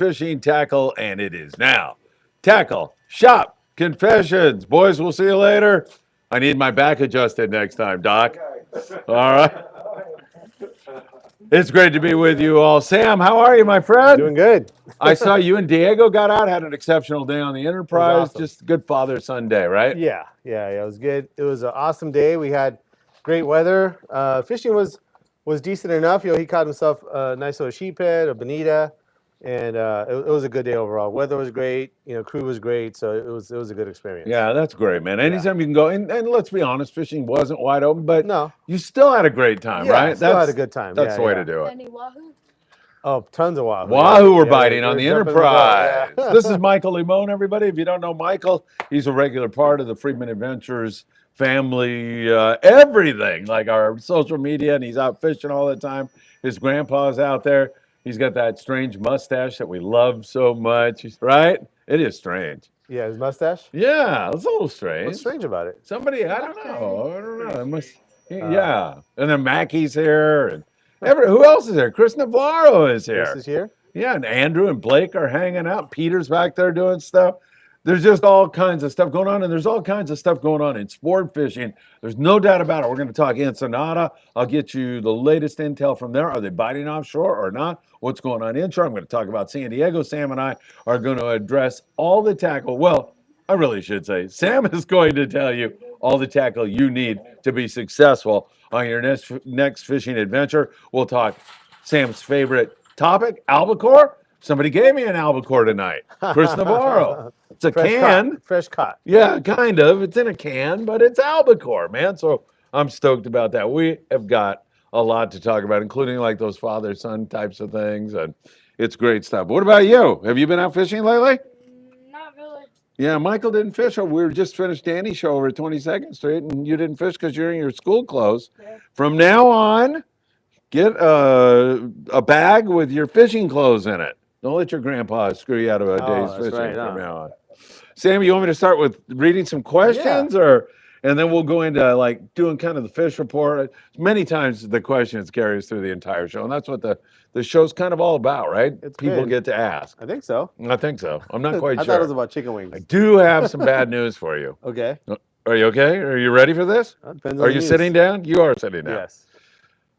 Fishing Tackle, and it is now Tackle Shop Confessions. Boys, we'll see you later. I need my back adjusted next time, Doc. All right. It's great to be with you all. Sam, how are you, my friend? Doing good. I saw you and Diego got out, had an exceptional day on the Enterprise. Awesome. Just good Father-Son day, right? Yeah, it was good. It was an awesome day. We had great weather. Fishing was decent enough. You know, he caught himself a nice little sheephead, a bonita, and it was a good day overall. Weather was great. You know, crew was great, so it was a good experience. Yeah, that's great, man. Anytime you can go, and let's be honest, fishing wasn't wide open, but No. you still had a great time, Yeah, right? still had a good time. That's Yeah, the way yeah. to do it. Any wahoo? Oh, tons of wahoo. Wahoo were Yeah, biting we're on the jumping the boat, Enterprise. yeah. This is Michael Limon, everybody. If you don't know Michael, he's a regular part of the Freeman Adventures family, everything, like our social media, and he's out fishing all the time. His grandpa's out there. He's got that strange mustache that we love so much, right? It is strange. Yeah, his mustache. Yeah, it's a little strange. What's strange about it? Somebody, I don't know. It must, yeah. And then Mackey's here, and who else is here? Chris Navarro is here. This is here. Yeah, and Andrew and Blake are hanging out. Peter's back there doing stuff. There's just all kinds of stuff going on, and there's all kinds of stuff going on in sport fishing. There's no doubt about it. We're going to talk Ensenada. I'll get you the latest intel from there. Are they biting offshore or not? What's going on inshore? I'm going to talk about San Diego. Sam and I are going to address all the tackle. Well, I really should say Sam is going to tell you all the tackle you need to be successful on your next fishing adventure. We'll talk Sam's favorite topic, albacore. Somebody gave me an albacore tonight. Chris Navarro. It's a can. Fresh caught. Yeah, kind of. It's in a can, but it's albacore, man. So I'm stoked about that. We have got a lot to talk about, including like those father-son types of things, and it's great stuff. What about you? Have you been out fishing lately? Not really. Yeah, Michael didn't fish. We were just finished Danny's show over at 22nd Street, and you didn't fish because you're in your school clothes. Yeah. From now on, get a bag with your fishing clothes in it. Don't let your grandpa screw you out of a day's fishing from now on. Sam, you want me to start with reading some questions, and then we'll go into like doing kind of the fish report. Many times the questions carry us through the entire show, and that's what the show's kind of all about, right? People get to ask. I think so. I think so. I'm not quite I sure. thought it was about chicken wings. I do have some bad news for you. Okay. Are you okay? Are you ready for this? Depends on Are the you news. sitting down? You are sitting down. Yes.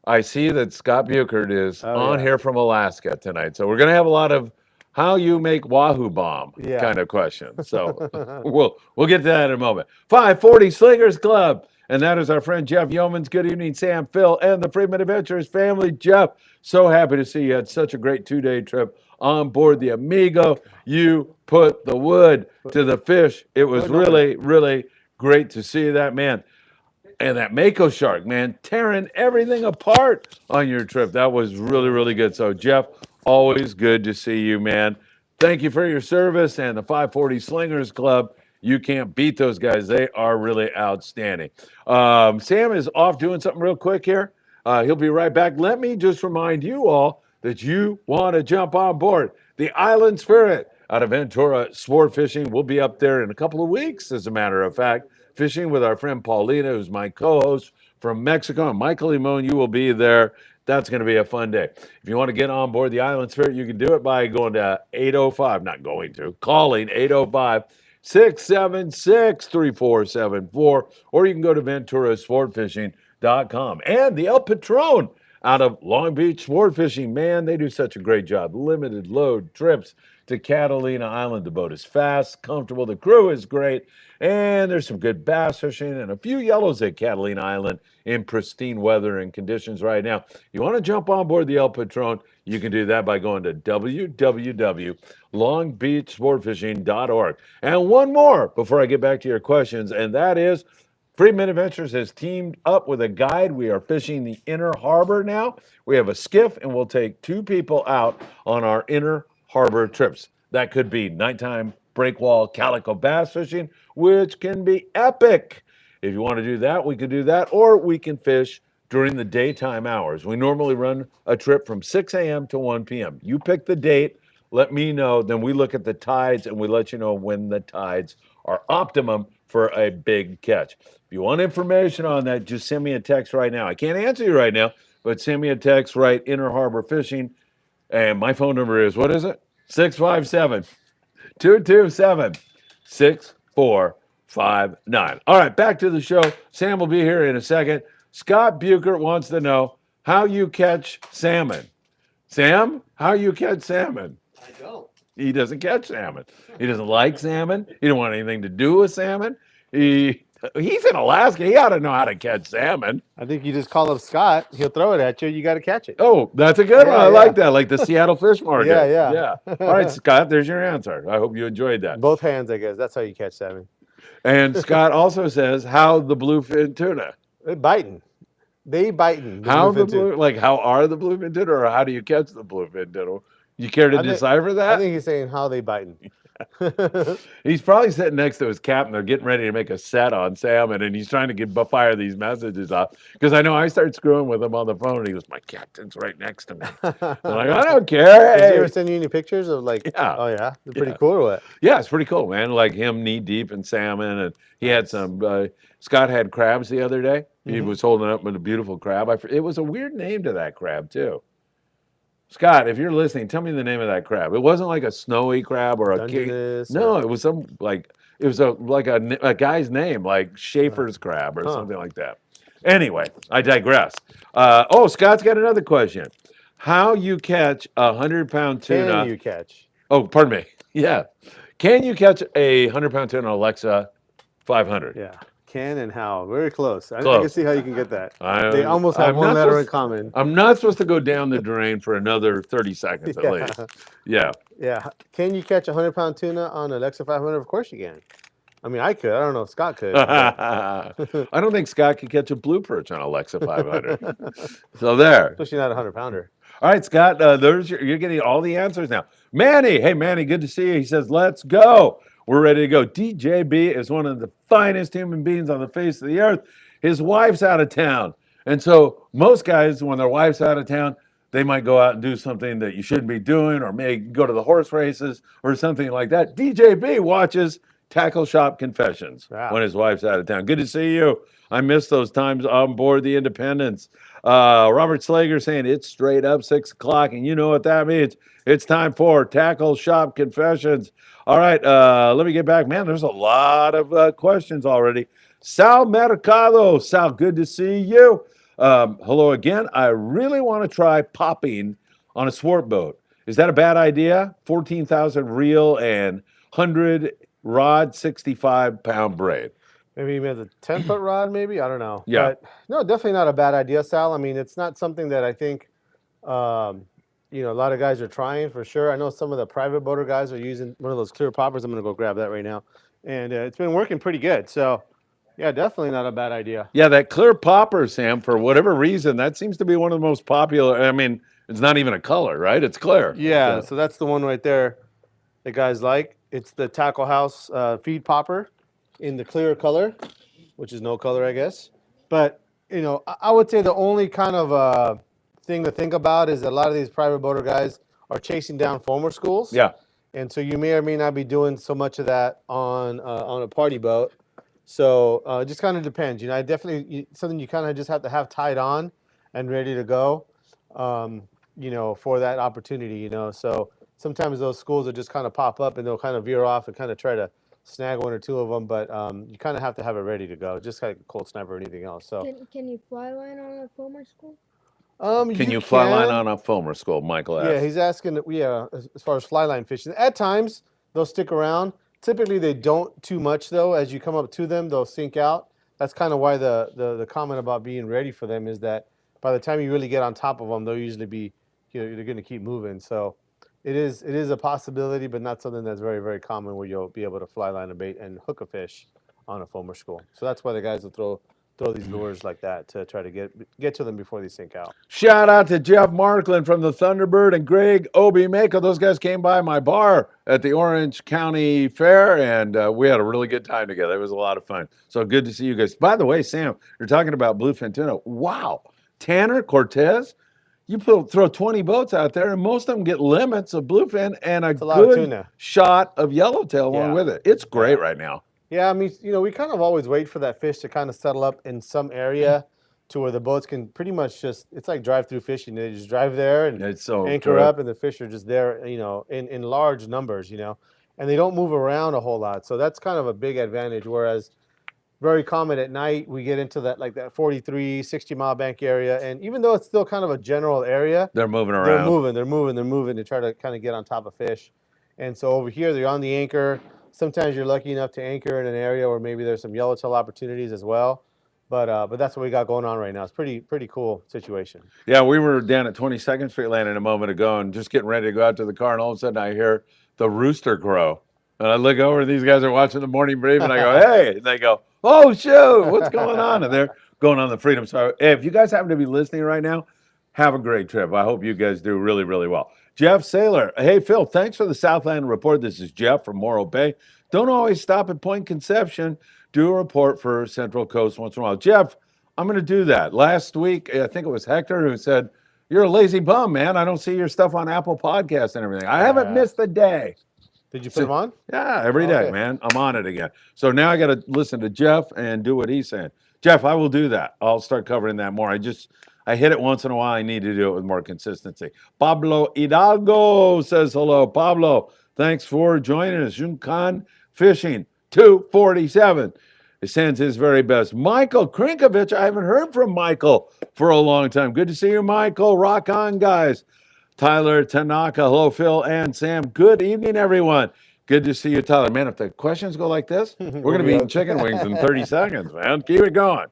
I see that Scott Buchert is on yeah. here from Alaska tonight. So we're going to have a lot of how you make wahoo bomb kind of questions. So we'll get to that in a moment. 540 Slingers Club. And that is our friend Jeff Yeomans. Good evening, Sam, Phil, and the Freeman Adventures family. Jeff, so happy to see you had such a great 2-day trip on board the Amigo. You put the wood to the fish. It was really, really great to see that, man. And that Mako shark, man, tearing everything apart on your trip. That was really, really good. So, Jeff, always good to see you, man. Thank you for your service. And the 540 Slingers Club, you can't beat those guys. They are really outstanding. Sam is off doing something real quick here. He'll be right back. Let me just remind you all that you want to jump on board the Island Spirit out of Ventura Sport Fishing. We'll be up there in a couple of weeks, as a matter of fact, fishing with our friend Paulina, who's my co-host from Mexico. And Michael Limon, you will be there. That's going to be a fun day. If you want to get on board the Island Spirit, you can do it by going to calling 805-676-3474, or you can go to VenturaSportFishing.com. And the El Patron out of Long Beach Sport Fishing, man, they do such a great job. Limited load trips to Catalina Island. The boat is fast, comfortable. The crew is great. And there's some good bass fishing and a few yellows at Catalina Island in pristine weather and conditions right now. You want to jump on board the El Patron, you can do that by going to www.longbeachsportfishing.org. And one more before I get back to your questions, and that is Freeman Adventures has teamed up with a guide. We are fishing the inner harbor now. We have a skiff, and we'll take 2 people out on our inner harbor trips. That could be nighttime breakwall calico bass fishing, which can be epic. If you want to do that, we can do that, or we can fish during the daytime hours. We normally run a trip from 6 a.m. to 1 p.m. You pick the date, let me know, then we look at the tides and we let you know when the tides are optimum for a big catch. If you want information on that, just send me a text right now. I can't answer you right now, but send me a text, right, Inner Harbor Fishing, and my phone number is, what is it? 657 227 6459. All right, back to the show. Sam will be here in a second. Scott Buchert wants to know how you catch salmon. Sam, how you catch salmon? I don't. He doesn't catch salmon. He doesn't like salmon. He don't want anything to do with salmon. He's in Alaska. He ought to know how to catch salmon. I think you just call up Scott. He'll throw it at you. You got to catch it. Oh, that's a good one. I like that. Like the Seattle Fish Market. Yeah. All right, Scott, there's your answer. I hope you enjoyed that. Both hands, I guess. That's how you catch salmon. And Scott also says, how the bluefin tuna? They're biting. They biting. How are the bluefin tuna, or how do you catch the bluefin tuna? You care to decipher that? I think he's saying how they biting. He's probably sitting next to his captain. They're getting ready to make a set on salmon, and he's trying to fire these messages off. Because I know I start screwing with him on the phone, and he goes, "My captain's right next to me." I'm like, I don't care. Does he ever send you any pictures of like? Yeah. Oh yeah, they're pretty cool or what? Yeah, it's pretty cool, man. Like him knee deep in salmon, and he had some. Scott had crabs the other day. He was holding up with a beautiful crab. It was a weird name to that crab too. Scott, if you're listening, tell me the name of that crab. It wasn't like a snowy crab or a king. No, it was some a guy's name, like Schaefer's crab or something like that. Anyway, I digress. Scott's got another question. How you catch 100-pound tuna? Can you catch? Oh, pardon me. Yeah. Can you catch a 100-pound tuna on Alexa 500? Yeah. Can and how. Very close. I can see how you can get that. They almost have one letter in common. I'm not supposed to go down the drain for another 30 seconds at least. Yeah. Yeah. Can you catch a 100-pound tuna on Alexa 500? Of course you can. I mean, I could. I don't know if Scott could. I don't think Scott could catch a blue perch on Alexa 500. So there. Especially not a 100-pounder. All right, Scott, you're getting all the answers now. Manny, hey, Manny, good to see you. He says, let's go. We're ready to go. DJB is one of the finest human beings on the face of the earth. His wife's out of town. And so most guys, when their wife's out of town, they might go out and do something that you shouldn't be doing, or may go to the horse races or something like that. DJB watches Tackle Shop Confessions when his wife's out of town. Good to see you. I miss those times on board the Independence. Robert Slager saying it's straight up 6 o'clock, and you know what that means. It's time for Tackle Shop Confessions. All right, let me get back. Man, there's a lot of questions already. Sal Mercado. Sal, good to see you. Hello again. I really want to try popping on a sport boat. Is that a bad idea? 14,000 reel and 100 rod, 65-pound braid. Maybe even a 10-foot rod, maybe? I don't know. Yeah. But no, definitely not a bad idea, Sal. I mean, it's not something that I think, a lot of guys are trying for sure. I know some of the private boater guys are using one of those clear poppers. I'm going to go grab that right now. And it's been working pretty good. So, yeah, definitely not a bad idea. Yeah, that clear popper, Sam, for whatever reason, that seems to be one of the most popular. I mean, it's not even a color, right? It's clear. Yeah, so that's the one right there that guys like. It's the Tackle House feed popper in the clear color, which is no color, I guess. But, I would say the only kind of thing to think about is a lot of these private boater guys are chasing down foamer schools. Yeah. And so you may or may not be doing so much of that on a party boat. So it just kind of depends. I definitely, something you kind of just have to have tied on and ready to go, for that opportunity, So sometimes those schools will just kind of pop up and they'll kind of veer off and kind of try to snag one or two of them, but you kind of have to have it ready to go, just like a cold sniper or anything else. So can you fly line on a foamer school? Can you fly line on a foamer school? Michael asked. Yeah, he's asking. As far as fly line fishing, at times they'll stick around. Typically, they don't too much though. As you come up to them, they'll sink out. That's kind of why the comment about being ready for them is that by the time you really get on top of them, they'll usually be, they're going to keep moving. So. It is a possibility, but not something that's very, very common where you'll be able to fly line a bait and hook a fish on a foamer school. So that's why the guys will throw these lures like that to try to get to them before they sink out. Shout out to Jeff Markland from the Thunderbird and Greg Obi Mako. Those guys came by my bar at the Orange County Fair, and we had a really good time together. It was a lot of fun. So good to see you guys. By the way, Sam, you're talking about bluefin tuna. Wow. Tanner Cortez. You throw 20 boats out there, and most of them get limits of bluefin and a good shot of yellowtail along with it. It's great right now. Yeah, I mean, we kind of always wait for that fish to kind of settle up in some area to where the boats can pretty much just, it's like drive-through fishing. They just drive there and It's so anchor true. up, and the fish are just there, in large numbers, and they don't move around a whole lot. So that's kind of a big advantage. Whereas very common at night, we get into that 43, 60-mile bank area. And even though it's still kind of a general area, They're moving around. they're moving to try to kind of get on top of fish. And so over here, they're on the anchor. Sometimes you're lucky enough to anchor in an area where maybe there's some yellowtail opportunities as well. But that's what we got going on right now. It's pretty cool situation. Yeah, we were down at 22nd Street Landing a moment ago and just getting ready to go out to the car, and all of a sudden I hear the rooster crow. And I look over, and these guys are watching the morning brief, and I go, hey. And they go, oh, shoot, what's going on? And they're going on the Freedom. So if you guys happen to be listening right now, have a great trip. I hope you guys do really, really well. Jeff Saylor. Hey, Phil, thanks for the Southland report. This is Jeff from Morro Bay. Don't always stop at Point Conception. Do a report for Central Coast once in a while. Jeff, I'm going to do that. Last week, I think it was Hector who said, you're a lazy bum, man. I don't see your stuff on Apple Podcasts and everything. I haven't missed a day. Did you put them on? Yeah, every day, Okay. man. I'm on it again. So now I got to listen to Jeff and do what he's saying. Jeff, I will do that. I'll start covering that more. I hit it once in a while. I need to do it with more consistency. Pablo Hidalgo says hello. Pablo, thanks for joining us. Junkan Fishing 247. He sends his very best. Michael Krinkovich, I haven't heard from Michael for a long time. Good to see you, Michael. Rock on, guys. Tyler Tanaka, hello, Phil and Sam. Good evening, everyone. Good to see you, Tyler. Man, if the questions go like this, we're going to be eating chicken wings in 30 seconds, man. Keep it going.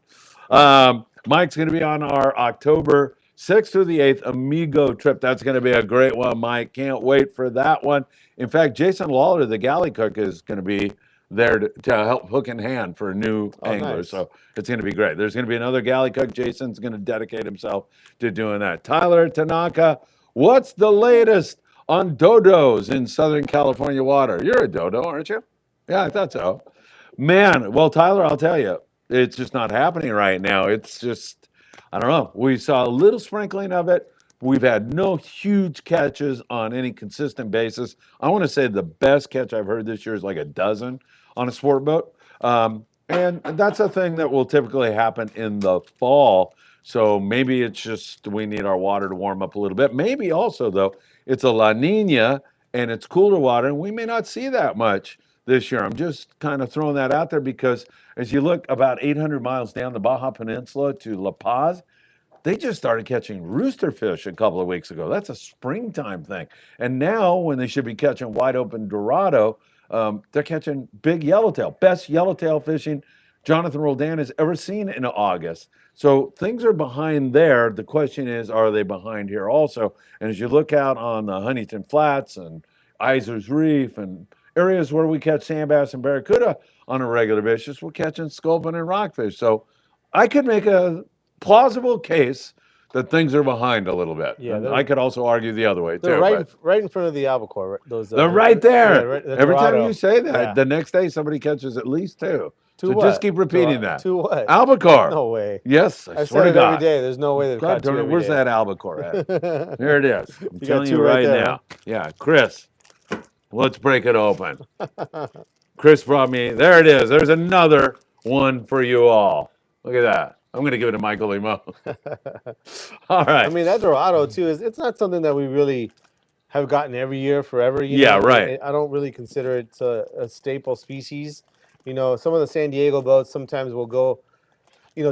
Mike's going to be on our October 6th through the 8th Amigo trip. That's going to be a great one, Mike. Can't wait for that one. In fact, Jason Lawler, the galley cook, is going to be there to help hook in hand for new anglers. Nice. So it's going to be great. There's going to be another galley cook. Jason's going to dedicate himself to doing that. Tyler Tanaka, what's the latest on dodos in Southern California water? You're a dodo, aren't you? Yeah, I thought so. Man, well, Tyler, I'll tell you, it's just not happening right now. It's just, I don't know. We saw a little sprinkling of it. We've had no huge catches on any consistent basis. I want to say the best catch I've heard this year is like a dozen on a sport boat. And that's a thing that will typically happen in the fall. So maybe it's just we need our water to warm up a little bit. Maybe also, though, it's a La Nina and it's cooler water, and we may not see that much this year. I'm just kind of throwing that out there because as you look about 800 miles down the Baja Peninsula to La Paz, they just started catching rooster fish a couple of weeks ago. That's a springtime thing. And now when they should be catching wide open Dorado, they're catching big yellowtail. Best yellowtail fishing Jonathan Roldan has ever seen in August. So things are behind there. The question is, are they behind here also? And as you look out on the Huntington Flats and Iser's Reef and areas where we catch sand bass and barracuda on a regular basis, we're catching sculpin and rockfish. So I could make a plausible case that things are behind a little bit. Yeah, And I could also argue the other way too. They're but right in front of the albacore. they're right there. the Every time Dorado. you say that, Yeah. the next day somebody catches at least two. To So what? just keep repeating that. To what? Albacore. No way. Yes, I I swear said to it every God. day. There's no way they've God caught two darn it, every where's day. that albacore at? There it is. I'm You got telling two you right right there. now. Yeah, Chris, let's break it open. Chris brought me, there it is. There's another one for you all. Look at that. I'm going to give it to Michael Limo. All right. I mean, that Dorado too it's not something that we really have gotten every year forever. Yeah, right. I don't really consider it a staple species. Some of the San Diego boats sometimes will go,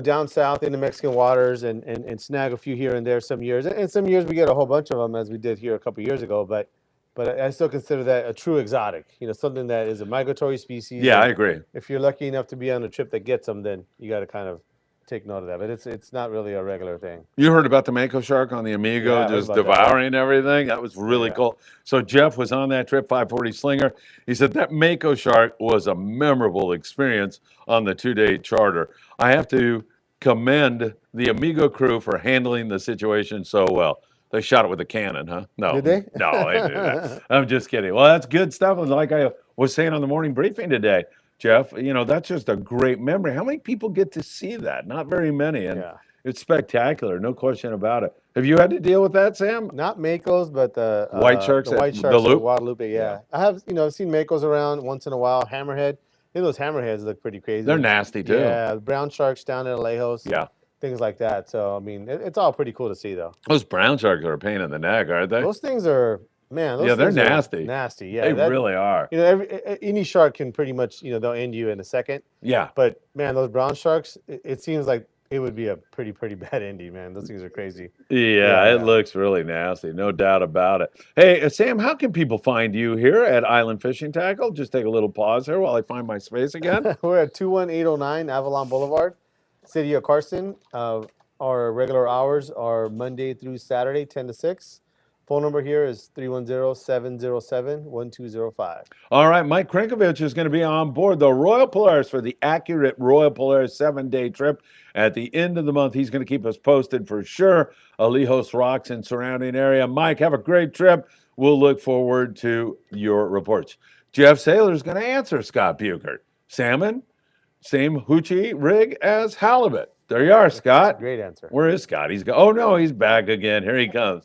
down south into Mexican waters and snag a few here and there some years. And some years we get a whole bunch of them, as we did here a couple years ago. But I still consider that a true exotic. Something that is a migratory species. Yeah, I and agree. if you're lucky enough to be on a trip that gets them, then you got to kind of take note of that. But it's not really a regular thing. You heard about the Mako shark on the Amigo Yeah, I heard just about that. devouring everything? That was really Yeah. cool. So Jeff was on that trip, 540 Slinger. He said that Mako shark was a memorable experience on the 2-day charter. I have to commend the Amigo crew for handling the situation so well. They shot it with a cannon, huh? No. Did they? No, they didn't do that. I'm just kidding. Well, that's good stuff. And like I was saying on the morning briefing today, Jeff, that's just a great memory. How many people get to see that? Not very many. And Yeah. it's spectacular, no question about it. Have you had to deal with that, Sam? Not Makos, but the White sharks the at white the sharks at loop? Guadalupe. Yeah. I have, I've seen Makos around once in a while. Hammerhead. Those hammerheads look pretty crazy. They're nasty too. Yeah, the brown sharks down at Alejos. Yeah. things like that. So I mean, it's all pretty cool to see though. Those brown sharks are a pain in the neck, aren't they? Those things are, man. Those Yeah, they're things are nasty. nasty. Yeah, They really are. You know, any shark can pretty much, you know, they'll end you in a second. Yeah. But man, those brown sharks, it seems like it would be a pretty bad ending, man. Those things are crazy. Yeah, it looks really nasty, no doubt about it. Hey, Sam, how can people find you here at Island Fishing Tqckle? Just take a little pause here while I find my space again. We're at 21809 Avalon Boulevard, City of Carson. Our regular hours are Monday through Saturday, 10 to 6. Phone number here is 310-707-1205. All right, Mike Krinkovich is going to be on board the Royal Polaris for the accurate Royal Polaris 7-day trip. At the end of the month, he's going to keep us posted for sure. Alijos Rocks and surrounding area. Mike, have a great trip. We'll look forward to your reports. Jeff Saylor is going to answer Scott Buchert. Salmon, same hoochie rig as halibut. There you are, Scott. Great answer. Where is Scott? Oh, no, he's back again. Here he comes.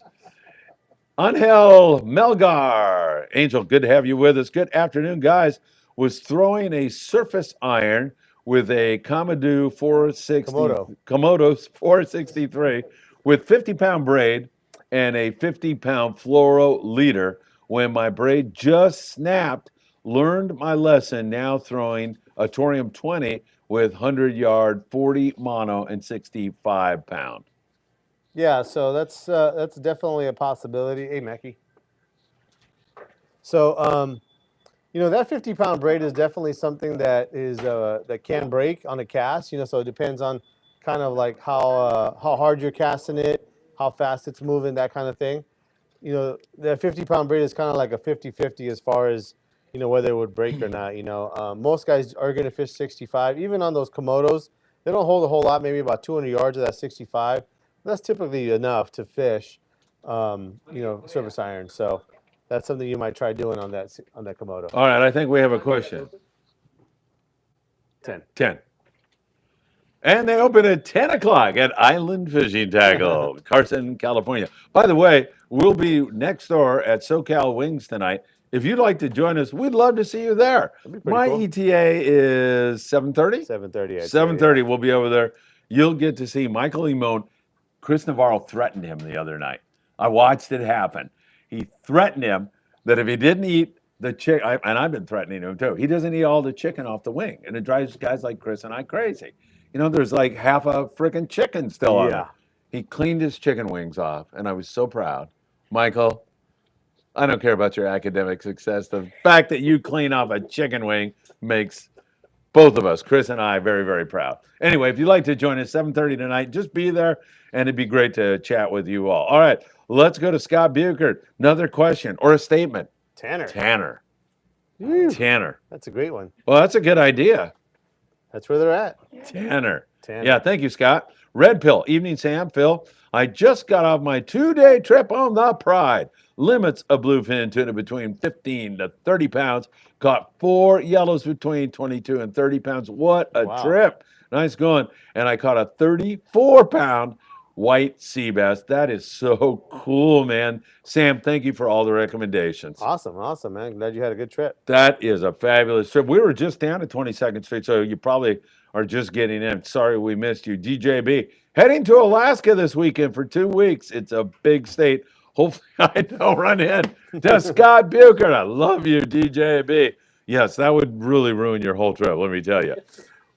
Angel Melgar. Angel, good to have you with us. Good afternoon, guys. Was throwing a surface iron with a Komodo 463 with 50-pound braid and a 50-pound fluoro leader when my braid just snapped. Learned my lesson, now throwing a Torium 20 with 100-yard, 40 mono, and 65-pound. Yeah, so that's definitely a possibility. Hey, Mackie. So, you know, that 50-pound braid is definitely something that is that can break on a cast. You know, so it depends on kind of like how hard you're casting it, how fast it's moving, that kind of thing. You know, that 50-pound braid is kind of like a 50-50 as far as, you know, whether it would break or not. You know, most guys are going to fish 65. Even on those Komodos, they don't hold a whole lot, maybe about 200 yards of that 65. That's typically enough to fish, you know, surface iron. So that's something you might try doing on that Komodo. All right, I think we have a question. 10. And they open at 10 o'clock at Island Fishing Tqckle, Carson, California. By the way, we'll be next door at SoCal Wings tonight. If you'd like to join us, we'd love to see you there. My cool. ETA is 7:30? 7:30. 7:30, yeah. We'll be over there. You'll get to see Michael Limon. Chris Navarro threatened him the other night. I watched it happen. He threatened him that if he didn't eat the chicken, and I've been threatening him too, he doesn't eat all the chicken off the wing. And it drives guys like Chris and I crazy. You know, there's like half a freaking chicken still on it. He cleaned his chicken wings off, and I was so proud. Michael, I don't care about your academic success. The fact that you clean off a chicken wing makes both of us, Chris and I, very, very proud. Anyway, if you'd like to join us 7:30 tonight, just be there, and it'd be great to chat with you all. All right, let's go to Scott Buchert. Another question or a statement. Tanner. That's a great one. Well, that's a good idea. That's where they're at. Tanner. Yeah, thank you, Scott. Red Pill. Evening, Sam, Phil. I just got off my 2-day trip on the Pride. Limits of bluefin tuna between 15 to 30 pounds. Caught 4 yellows between 22 and 30 pounds. What a trip. Nice going. And I caught a 34-pound white sea bass. That is so cool, man. Sam, thank you for all the recommendations. Awesome, man. Glad you had a good trip. That is a fabulous trip. We were just down at 22nd Street, so you probably are just getting in. Sorry we missed you. DJB, heading to Alaska this weekend for 2 weeks. It's a big state. Hopefully I don't run in to Scott Buchert. I love you, DJB. Yes, that would really ruin your whole trip, let me tell you.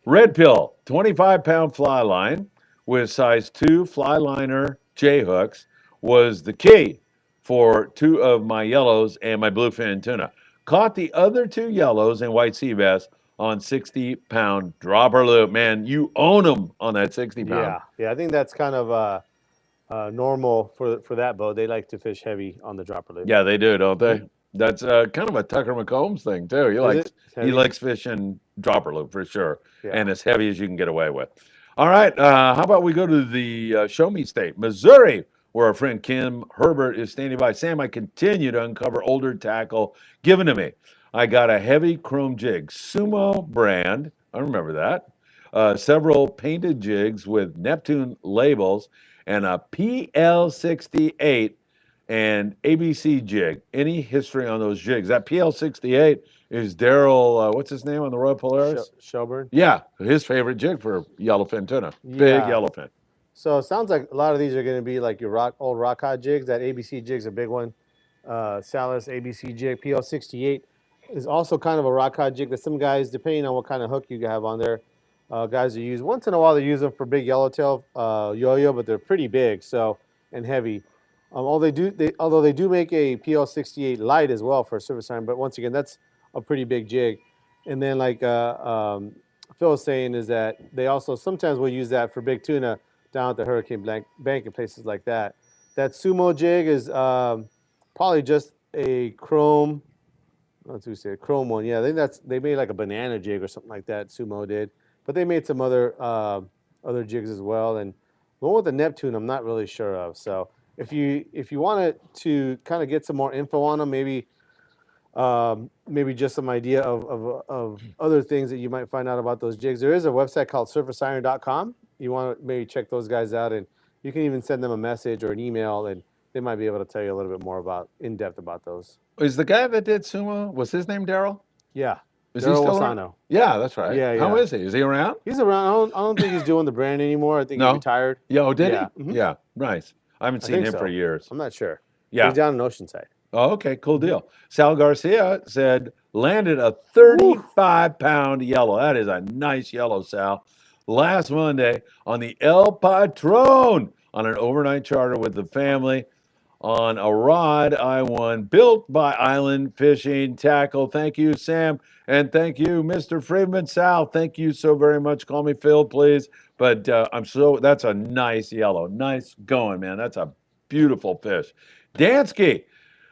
Red Pill, 25-pound fly line with size 2 fly liner J-hooks was the key for 2 of my yellows and my bluefin tuna. Caught the other 2 yellows and white sea bass on 60-pound dropper loop. Man, you own them on that 60-pound. Yeah, I think that's kind of normal for that boat. They like to fish heavy on the dropper loop. Yeah, they do, don't they? That's kind of a Tucker McCombs thing too. He likes fishing dropper loop for sure, and as heavy as you can get away with. All right, how about we go to the show me state, Missouri, where our friend Kim Herbert is standing by. Sam, I continue to uncover older tackle given to me. I got a heavy chrome jig, Sumo brand. I remember that. Several painted jigs with Neptune labels and a PL68 and ABC jig. Any history on those jigs? That PL68 is Daryl, what's his name on the Royal Polaris? Shelburne. Yeah, his favorite jig for yellowfin tuna. Big yellowfin. So it sounds like a lot of these are going to be like your old rock cod jigs. That ABC jig's a big one. Salis ABC jig PL68 is also kind of a rock cod jig that some guys, depending on what kind of hook you have on there, guys will use. Once in a while they use them for big yellowtail yo-yo, but they're pretty big and heavy. Although they do make a PL68 light as well for a surface iron, but once again that's a pretty big jig. And then like Phil was saying is that they also sometimes will use that for big tuna down at the Hurricane Bank and places like that. That sumo jig is probably just a chrome. Let's say a chrome one. Yeah, I think they made like a banana jig or something like that. Sumo did, but they made some other jigs as well. And the one with the Neptune, I'm not really sure of. So if you wanted to kind of get some more info on them, maybe just some idea of other things that you might find out about those jigs. There is a website called surfaceiron.com. You want to maybe check those guys out, and you can even send them a message or an email, and they might be able to tell you a little bit more in depth about those. Is the guy that did sumo, was his name Daryl? Yeah. Is he still around? Yeah, that's right. Yeah. How is he? Is he around? He's around. I don't think he's doing the brand anymore. I think he retired. Yeah, oh, did he? Mm-hmm. Yeah, nice. I haven't seen him for years. I'm not sure. Yeah. He's down in Oceanside. Oh, okay, cool deal. Sal Garcia said, landed a 35-pound yellow. That is a nice yellow, Sal. Last Monday on the El Patron on an overnight charter with the family on a rod I won, built by Island Fishing Tqckle. Thank you, Sam, and thank you, Mr. Freeman. Sal, thank you so very much. Call me Phil, please. But that's a nice yellow. Nice going, man. That's a beautiful fish. Dansky.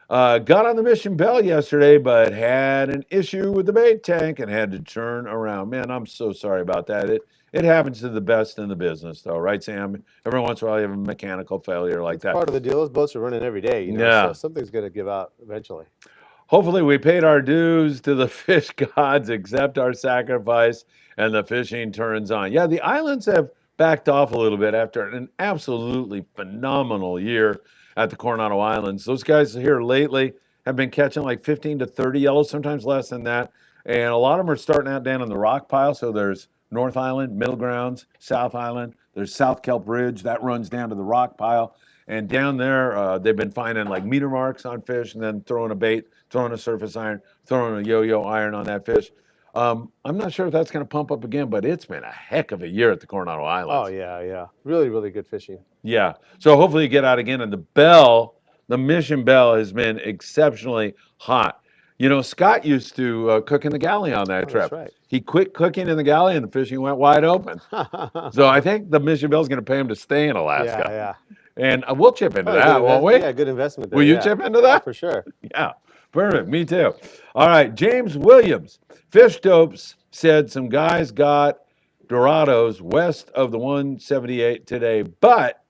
Got on the Mission Bell yesterday, but had an issue with the bait tank and had to turn around. Man, I'm so sorry about that. It happens to the best in the business, though, right, Sam? Every once in a while, you have a mechanical failure like that. Part of the deal. Those boats are running every day, so something's going to give out eventually. Hopefully, we paid our dues to the fish gods, accept our sacrifice, and the fishing turns on. Yeah, the islands have backed off a little bit after an absolutely phenomenal year at the Coronado Islands. Those guys here lately have been catching like 15 to 30 yellows, sometimes less than that. And a lot of them are starting out down on the rock pile. So there's North Island, Middle Grounds, South Island. There's South Kelp Ridge. That runs down to the rock pile. And down there, they've been finding like meter marks on fish and then throwing a bait, throwing a surface iron, throwing a yo-yo iron on that fish. I'm not sure if that's going to pump up again, but it's been a heck of a year at the Coronado Islands. Oh, yeah. Really, really good fishing. Yeah. So hopefully you get out again. And the Mission Bell has been exceptionally hot. You know, Scott used to cook in the galley on that trip. That's right. He quit cooking in the galley and the fishing went wide open. So I think the Mission Bell is going to pay him to stay in Alaska. Yeah. And we'll chip into that, won't we? Yeah, good investment there. Will you chip into that? For sure. Yeah. Perfect. Me too. All right. James Williams, Fish Dopes, said some guys got Dorados west of the 178 today, but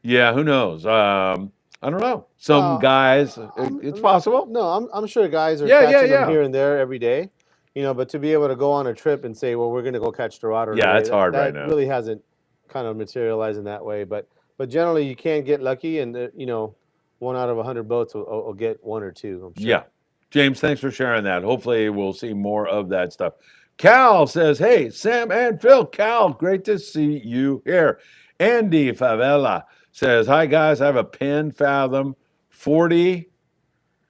yeah, who knows? I don't know. Some guys, it's possible. No, I'm sure guys are catching them here and there every day, but to be able to go on a trip and say, well, we're going to go catch Dorado. Yeah, it's hard right now. That really hasn't kind of materialized in that way, but generally you can get lucky, and 1 out of 100 boats will get 1 or 2. I'm sure. Yeah. James, thanks for sharing that. Hopefully we'll see more of that stuff. Cal says, hey, Sam and Phil. Cal, great to see you here. Andy Favela says, hi, guys. I have a Penn Fathom 40.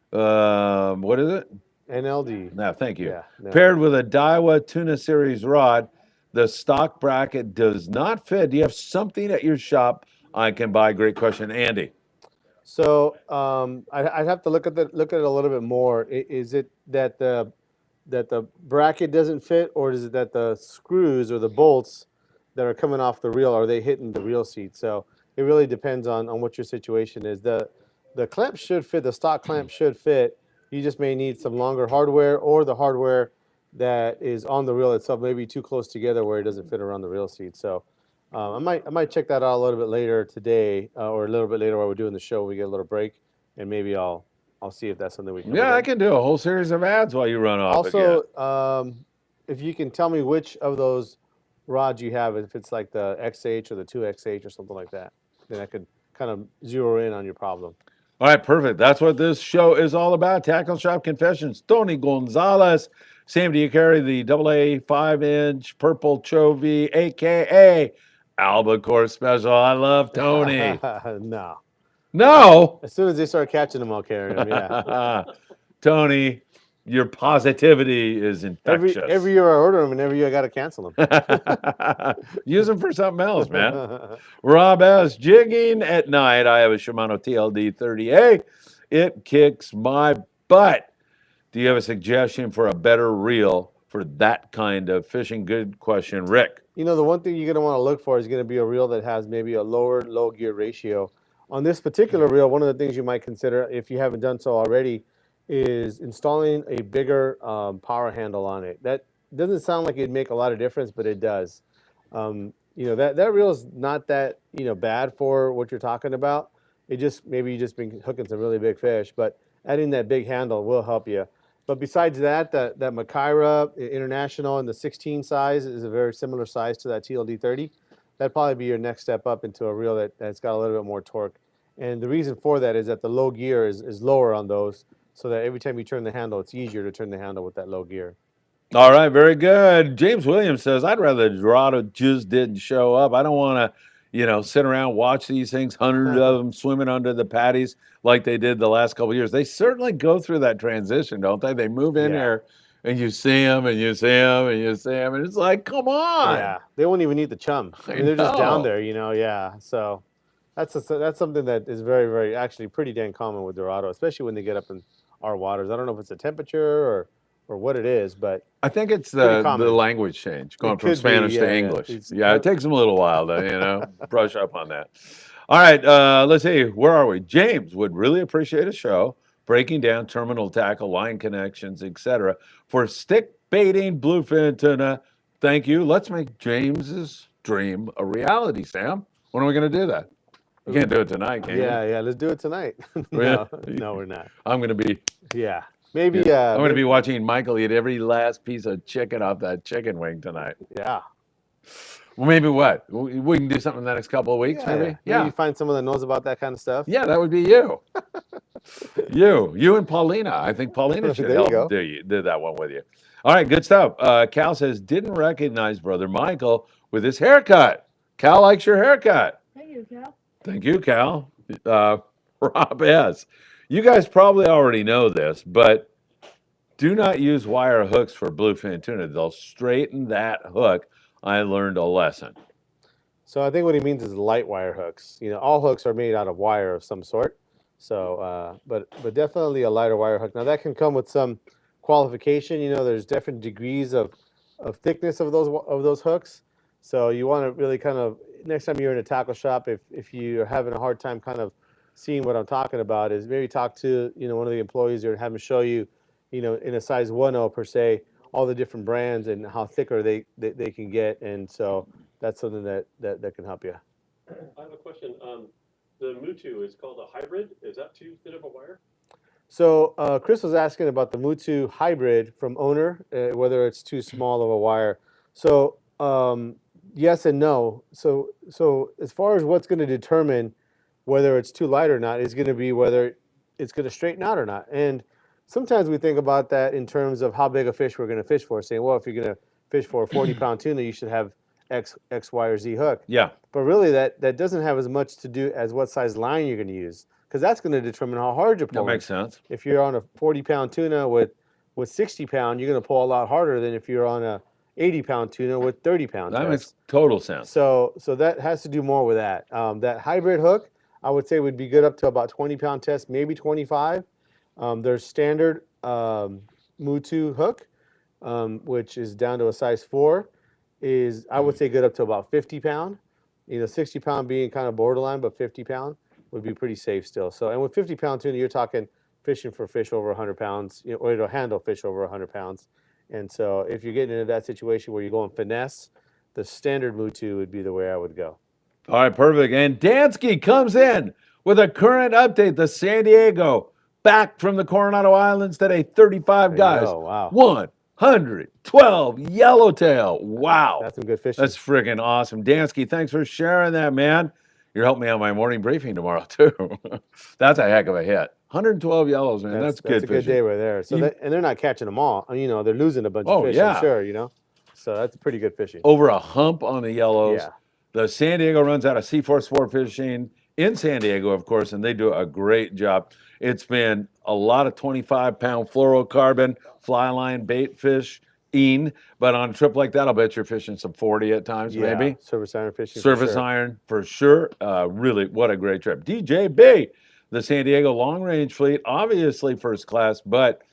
What is it? NLD. No, thank you. Yeah, no. Paired with a Daiwa Tuna Series rod. The stock bracket does not fit. Do you have something at your shop I can buy? Great question, Andy. So I'd have to look at it a little bit more. Is it that the bracket doesn't fit, or is it that the screws or the bolts that are coming off the reel, are they hitting the reel seat? So it really depends on what your situation is. The clamp should fit. The stock clamp should fit. You just may need some longer hardware, or the hardware that is on the reel itself may be too close together where it doesn't fit around the reel seat. So I might check that out a little bit later today, or a little bit later while we're doing the show. We get a little break, and maybe I'll see if that's something we can. Yeah, I can do a whole series of ads while you run off. Also, if you can tell me which of those rods you have, if it's like the XH or the 2XH or something like that, then I could kind of zero in on your problem. All right, perfect. That's what this show is all about. Tackle Shop Confessions. Tony Gonzalez. Sam, do you carry the AA 5-inch purple Chovy, a.k.a. Albacore special. I love Tony. No. No. As soon as they start catching them, I'll carry them. Yeah. Tony, your positivity is infectious. Every year I order them, and every year I got to cancel them. Use them for something else, man. Rob S. Jigging at night. I have a Shimano TLD 30A. It kicks my butt. Do you have a suggestion for a better reel for that kind of fishing? Good question, Rick. You know, the one thing you're going to want to look for is going to be a reel that has maybe a lower low gear ratio. On this particular reel, one of the things you might consider, if you haven't done so already, is installing a bigger power handle on it. That doesn't sound like it'd make a lot of difference, but it does. You know, that reel is not that, you know, bad for what you're talking about. It just, maybe you just been hooking some really big fish, but adding that big handle will help you. But besides that, that Makaira International in the 16 size is a very similar size to that TLD 30. That'd probably be your next step up into a reel that's got a little bit more torque. And the reason for that is that the low gear is lower on those, so that every time you turn the handle, it's easier to turn the handle with that low gear. All right, very good. James Williams says, I'd rather Dorado just didn't show up. I don't want to, you know, sit around, watch these things, hundreds of them swimming under the patties like they did the last couple of years. They certainly go through that transition, don't they? They move in there, and you see them, and you see them, and you see them, and it's like, come on. Yeah, they won't even eat the chum. I mean, they're just down there, you know, yeah. So that's something that is very, very, actually pretty dang common with Dorado, especially when they get up in our waters. I don't know if it's the temperature or what it is, but I think it's the language change, going from Spanish to English. Yeah, it takes them a little while to, you know, brush up on that. All right, let's see, where are we? James would really appreciate a show breaking down terminal tackle, line connections, etc. for stick baiting bluefin tuna. Thank you. Let's make James's dream a reality, Sam. When are we going to do that? You can't do it tonight, can you? Yeah, let's do it tonight. No, we're not. I'm going to be... Yeah. Maybe I'm going to be watching Michael eat every last piece of chicken off that chicken wing tonight. Yeah. Well, maybe what? We can do something in the next couple of weeks, maybe? Yeah. Maybe find someone that knows about that kind of stuff. Yeah, that would be you. you and Paulina. I think Paulina should help do that one with you. All right, good stuff. Cal says, didn't recognize Brother Michael with his haircut. Cal likes your haircut. Thank you, Cal. Thank you, Cal. Rob S. You guys probably already know this, but do not use wire hooks for bluefin tuna. They'll straighten that hook. I learned a lesson. So I think what he means is light wire hooks. You know, all hooks are made out of wire of some sort. So, but definitely a lighter wire hook. Now that can come with some qualification. You know, there's different degrees of thickness of those hooks. So you want to really kind of, next time you're in a tackle shop, if you're having a hard time kind of seeing what I'm talking about, is maybe talk to, you know, one of the employees there and have them show you, you know, in a size 1.0 per se, all the different brands and how thicker they can get. And so that's something that can help you. I have a question. The Amatu is called a hybrid. Is that too thin of a wire? So Chris was asking about the Amatu hybrid from Owner, whether it's too small of a wire. So yes and no. So as far as what's going to determine whether it's too light or not is going to be whether it's going to straighten out or not. And sometimes we think about that in terms of how big a fish we're going to fish for, saying, well, if you're going to fish for a 40-pound tuna, you should have X, Y, or Z hook. Yeah. But really, that doesn't have as much to do as what size line you're going to use, because that's going to determine how hard you're pulling. That makes sense. If you're on a 40-pound tuna with 60-pound, you're going to pull a lot harder than if you're on a 80-pound tuna with 30-pound. That makes total sense. So that has to do more with that. That hybrid hook, I would say, would be good up to about 20-pound test, maybe 25. There's standard Mutu hook, which is down to a size 4, is, I would say, good up to about 50-pound. You know, 60-pound being kind of borderline, but 50-pound would be pretty safe still. So, and with 50-pound tuna, you're talking fishing for fish over 100 pounds, you know, or it'll handle fish over 100 pounds. And so if you're getting into that situation where you're going finesse, the standard Mutu would be the way I would go. All right, perfect. And Dansky comes in with a current update. The San Diego back from the Coronado Islands today. 35 guys. Oh, wow. 112 yellowtail. Wow. That's some good fishing. That's freaking awesome. Dansky, thanks for sharing that, man. You're helping me on my morning briefing tomorrow, too. That's a heck of a hit. 112 yellows, man. That's good fishing. That's a good day right there. So and they're not catching them all. You know, they're losing a bunch of fish, I'm sure, you know. So that's pretty good fishing. Over a hump on the yellows. Yeah. The San Diego runs out of C4 Sport Fishing in San Diego, of course, and they do a great job. It's been a lot of 25-pound fluorocarbon, fly line, bait fish, but on a trip like that, I'll bet you're fishing some 40 at times, maybe. Service iron fishing. Service iron for sure. Really, what a great trip. DJB, the San Diego Long Range Fleet, obviously first class, but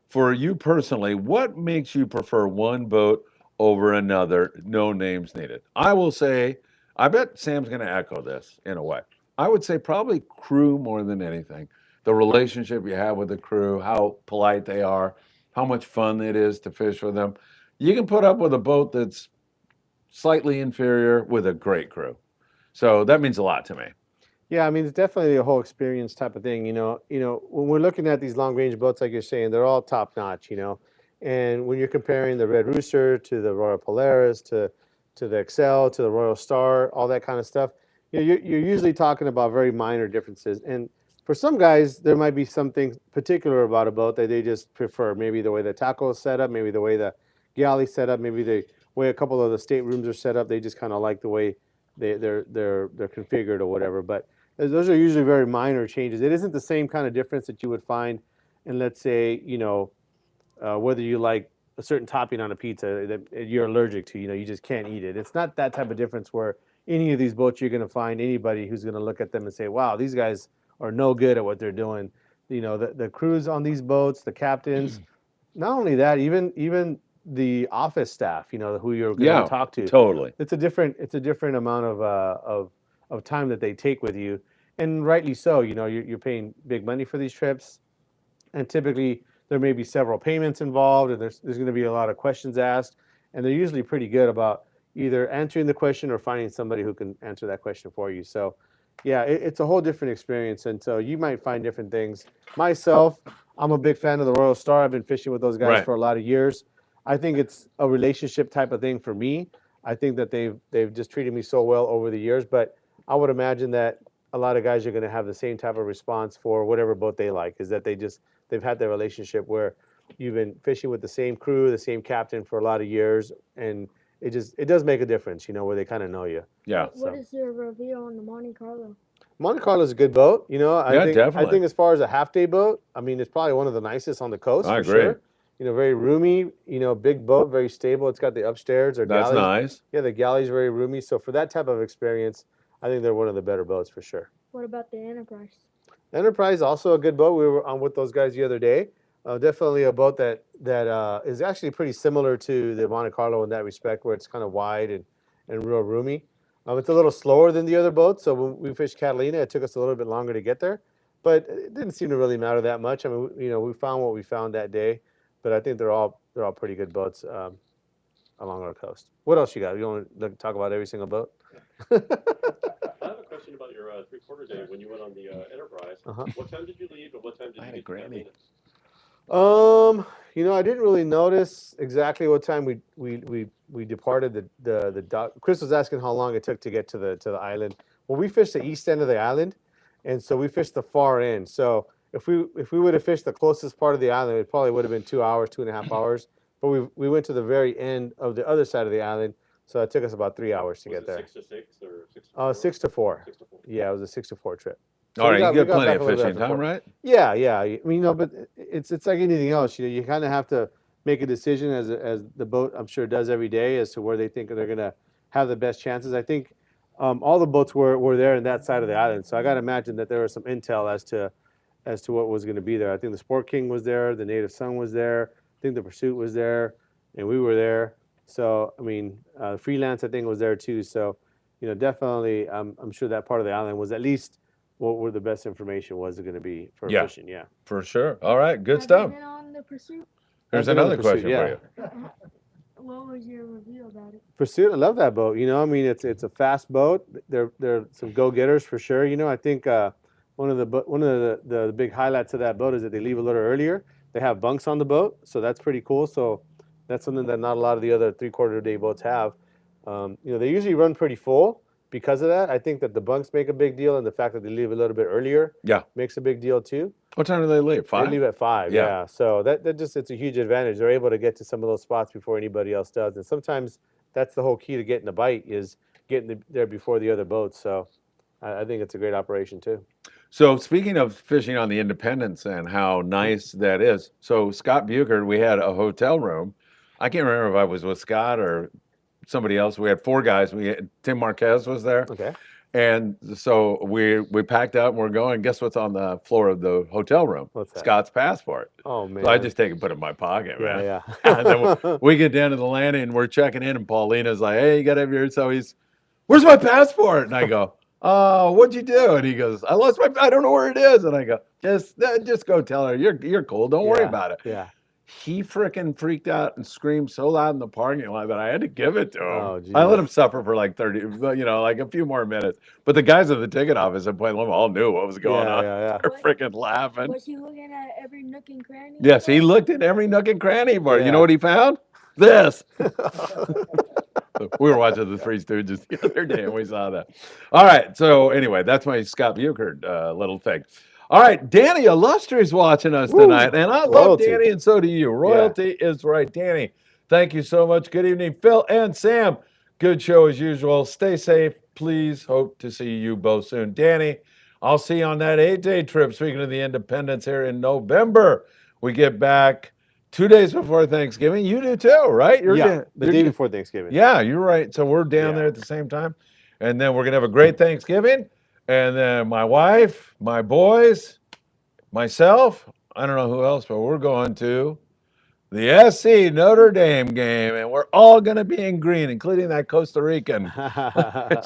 for you personally, what makes you prefer one boat over another? No names needed. I will say, I bet Sam's going to echo this in a way. I would say probably crew more than anything. The relationship you have with the crew, how polite they are, how much fun it is to fish with them. You can put up with a boat that's slightly inferior with a great crew. So that means a lot to me. Yeah, I mean, it's definitely a whole experience type of thing. When we're looking at these long range boats, like you're saying, they're all top notch. And when you're comparing the Red Rooster to the Royal Polaris to the Excel to the Royal Star, all that kind of stuff, you're usually talking about very minor differences. And for some guys, there might be something particular about a boat that they just prefer. Maybe the way the tackle is set up, maybe the way the galley's set up, maybe the way a couple of the staterooms are set up. They just kind of like the way they're configured or whatever. But those are usually very minor changes. It isn't the same kind of difference that you would find in, let's say, whether you like a certain topping on a pizza that you're allergic to, you just can't eat it. It's not that type of difference where any of these boats you're going to find anybody who's going to look at them and say, wow, these guys are no good at what they're doing. The crews on these boats, the captains, not only that, even the office staff, who you're going to talk to. Totally. It's a different amount of time that they take with you, and rightly so. You're paying big money for these trips, and typically there may be several payments involved, and there's going to be a lot of questions asked, and they're usually pretty good about either answering the question or finding somebody who can answer that question for you. So, yeah, it's a whole different experience, and so you might find different things. Myself, I'm a big fan of the Royal Star. I've been fishing with those guys for a lot of years. I think it's a relationship type of thing for me. I think that they've just treated me so well over the years, but I would imagine that a lot of guys are going to have the same type of response for whatever boat they like, is that they've had their relationship where you've been fishing with the same crew, the same captain for a lot of years, and it does make a difference, where they kind of know you. Yeah. What is your review on the Monte Carlo? Monte Carlo is a good boat. Definitely. I think as far as a half day boat, I mean, it's probably one of the nicest on the coast. I for agree. Sure. Very roomy, big boat, very stable. It's got the upstairs or That's galleys. nice. Yeah, the galley's very roomy. So for that type of experience, I think they're one of the better boats for sure. What about the Enterprise? Enterprise, also a good boat. We were on with those guys the other day. Definitely a boat that is actually pretty similar to the Monte Carlo in that respect, where it's kind of wide and real roomy. It's a little slower than the other boats. So when we fished Catalina, it took us a little bit longer to get there, but it didn't seem to really matter that much. I mean, we found what we found that day, but I think they're all pretty good boats along our coast. What else you got? You want to talk about every single boat? I have a question about your three-quarter day when you went on the Enterprise. What time did you leave, and what time did you get to Catalina? I didn't really notice exactly what time we departed the dock. Chris was asking how long it took to get to the island. Well, we fished the east end of the island, and so we fished the far end. So if we would have fished the closest part of the island, it probably would have been 2 hours, 2.5 hours. But we went to the very end of the other side of the island, so it took us about 3 hours to get there. 6 to 6 or 6 to 4? 6 to 4. 6 to 4. Yeah, it was a 6 to 4 trip. So All right, you get plenty back of a little bit fishing after time, 4. right? Yeah. I mean, but it's like anything else. You kind of have to make a decision as the boat, I'm sure, does every day as to where they think they're going to have the best chances. I think all the boats were there in that side of the island, so I got to imagine that there was some intel as to what was going to be there. I think the Sport King was there, the Native Son was there, I think the Pursuit was there, and we were there. So I mean, Freelance I think was there too. So definitely, I'm sure that part of the island was at least where the best information was going to be for fishing. Yeah, for sure. All right, good Have stuff. you been on the Pursuit? Here's I've been on another the Pursuit, question for you. What was your review about it? Pursuit, I love that boat. I mean, it's a fast boat. They're some go-getters for sure. I think one of the big highlights of that boat is that they leave a little earlier. They have bunks on the boat, so that's pretty cool. So that's something that not a lot of the other three-quarter day boats have. They usually run pretty full because of that. I think that the bunks make a big deal, and the fact that they leave a little bit earlier makes a big deal too. What time do they leave? 5? They leave at 5, yeah. So that just, it's a huge advantage. They're able to get to some of those spots before anybody else does. And sometimes that's the whole key to getting a bite is getting there before the other boats. So I think it's a great operation too. So speaking of fishing on the Independence and how nice that is, so Scott Buchert, we had a hotel room. I can't remember if I was with Scott or somebody else. We had 4 guys. Tim Marquez was there. Okay. And so we packed up and we're going. Guess what's on the floor of the hotel room? What's that? Scott's passport. Oh man. So I just take and put it in my pocket, man. Yeah. And then we get down to the landing and we're checking in, and Paulina's like, "Hey, you got to have your..." So "Where's my passport?" And I go, "Oh, what'd you do?" And he goes, "I lost I don't know where it is." And I go, Just go tell her you're cool. Don't worry about it." Yeah. He freaking freaked out and screamed so loud in the parking lot that I had to give it to him. Oh, I let geez. him suffer for like 30, like a few more minutes. But the guys at the ticket office at Point Loma all knew what was going on. Yeah. They're freaking laughing. Was he looking at every nook and cranny? Yes, he looked at every nook and cranny for it. You Yeah. know what he found? This. We were watching the Three Stooges the other day and we saw that. All right. So anyway, that's my Scott Buchert little thing. All right, Danny Illustrious watching us tonight, and I love Royalty. Danny, and so do you. Royalty is right. Danny, thank you so much. Good evening, Phil and Sam. Good show as usual. Stay safe, please. Hope to see you both soon. Danny, I'll see you on that 8-day trip, speaking of the Independence, here in November. We get back 2 days before Thanksgiving. You do too, right? The day before Thanksgiving. Yeah, you're right. So we're down there at the same time. And then we're going to have a great Thanksgiving. And then my wife, my boys, myself, I don't know who else, but we're going to the SC Notre Dame game. And we're all going to be in green, including that Costa Rican.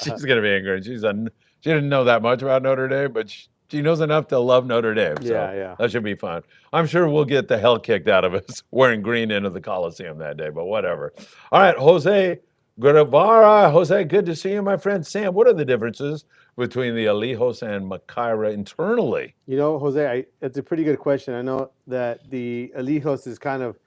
She's going to be in green. She didn't know that much about Notre Dame, but she knows enough to love Notre Dame. So Yeah. that should be fun. I'm sure we'll get the hell kicked out of us wearing green into the Coliseum that day, but whatever. All right, Jose Guevara. Jose, good to see you, my friend. Sam, what are the differences between the Alijos and Macaira internally? Jose, it's a pretty good question. I know that the Alijos is kind of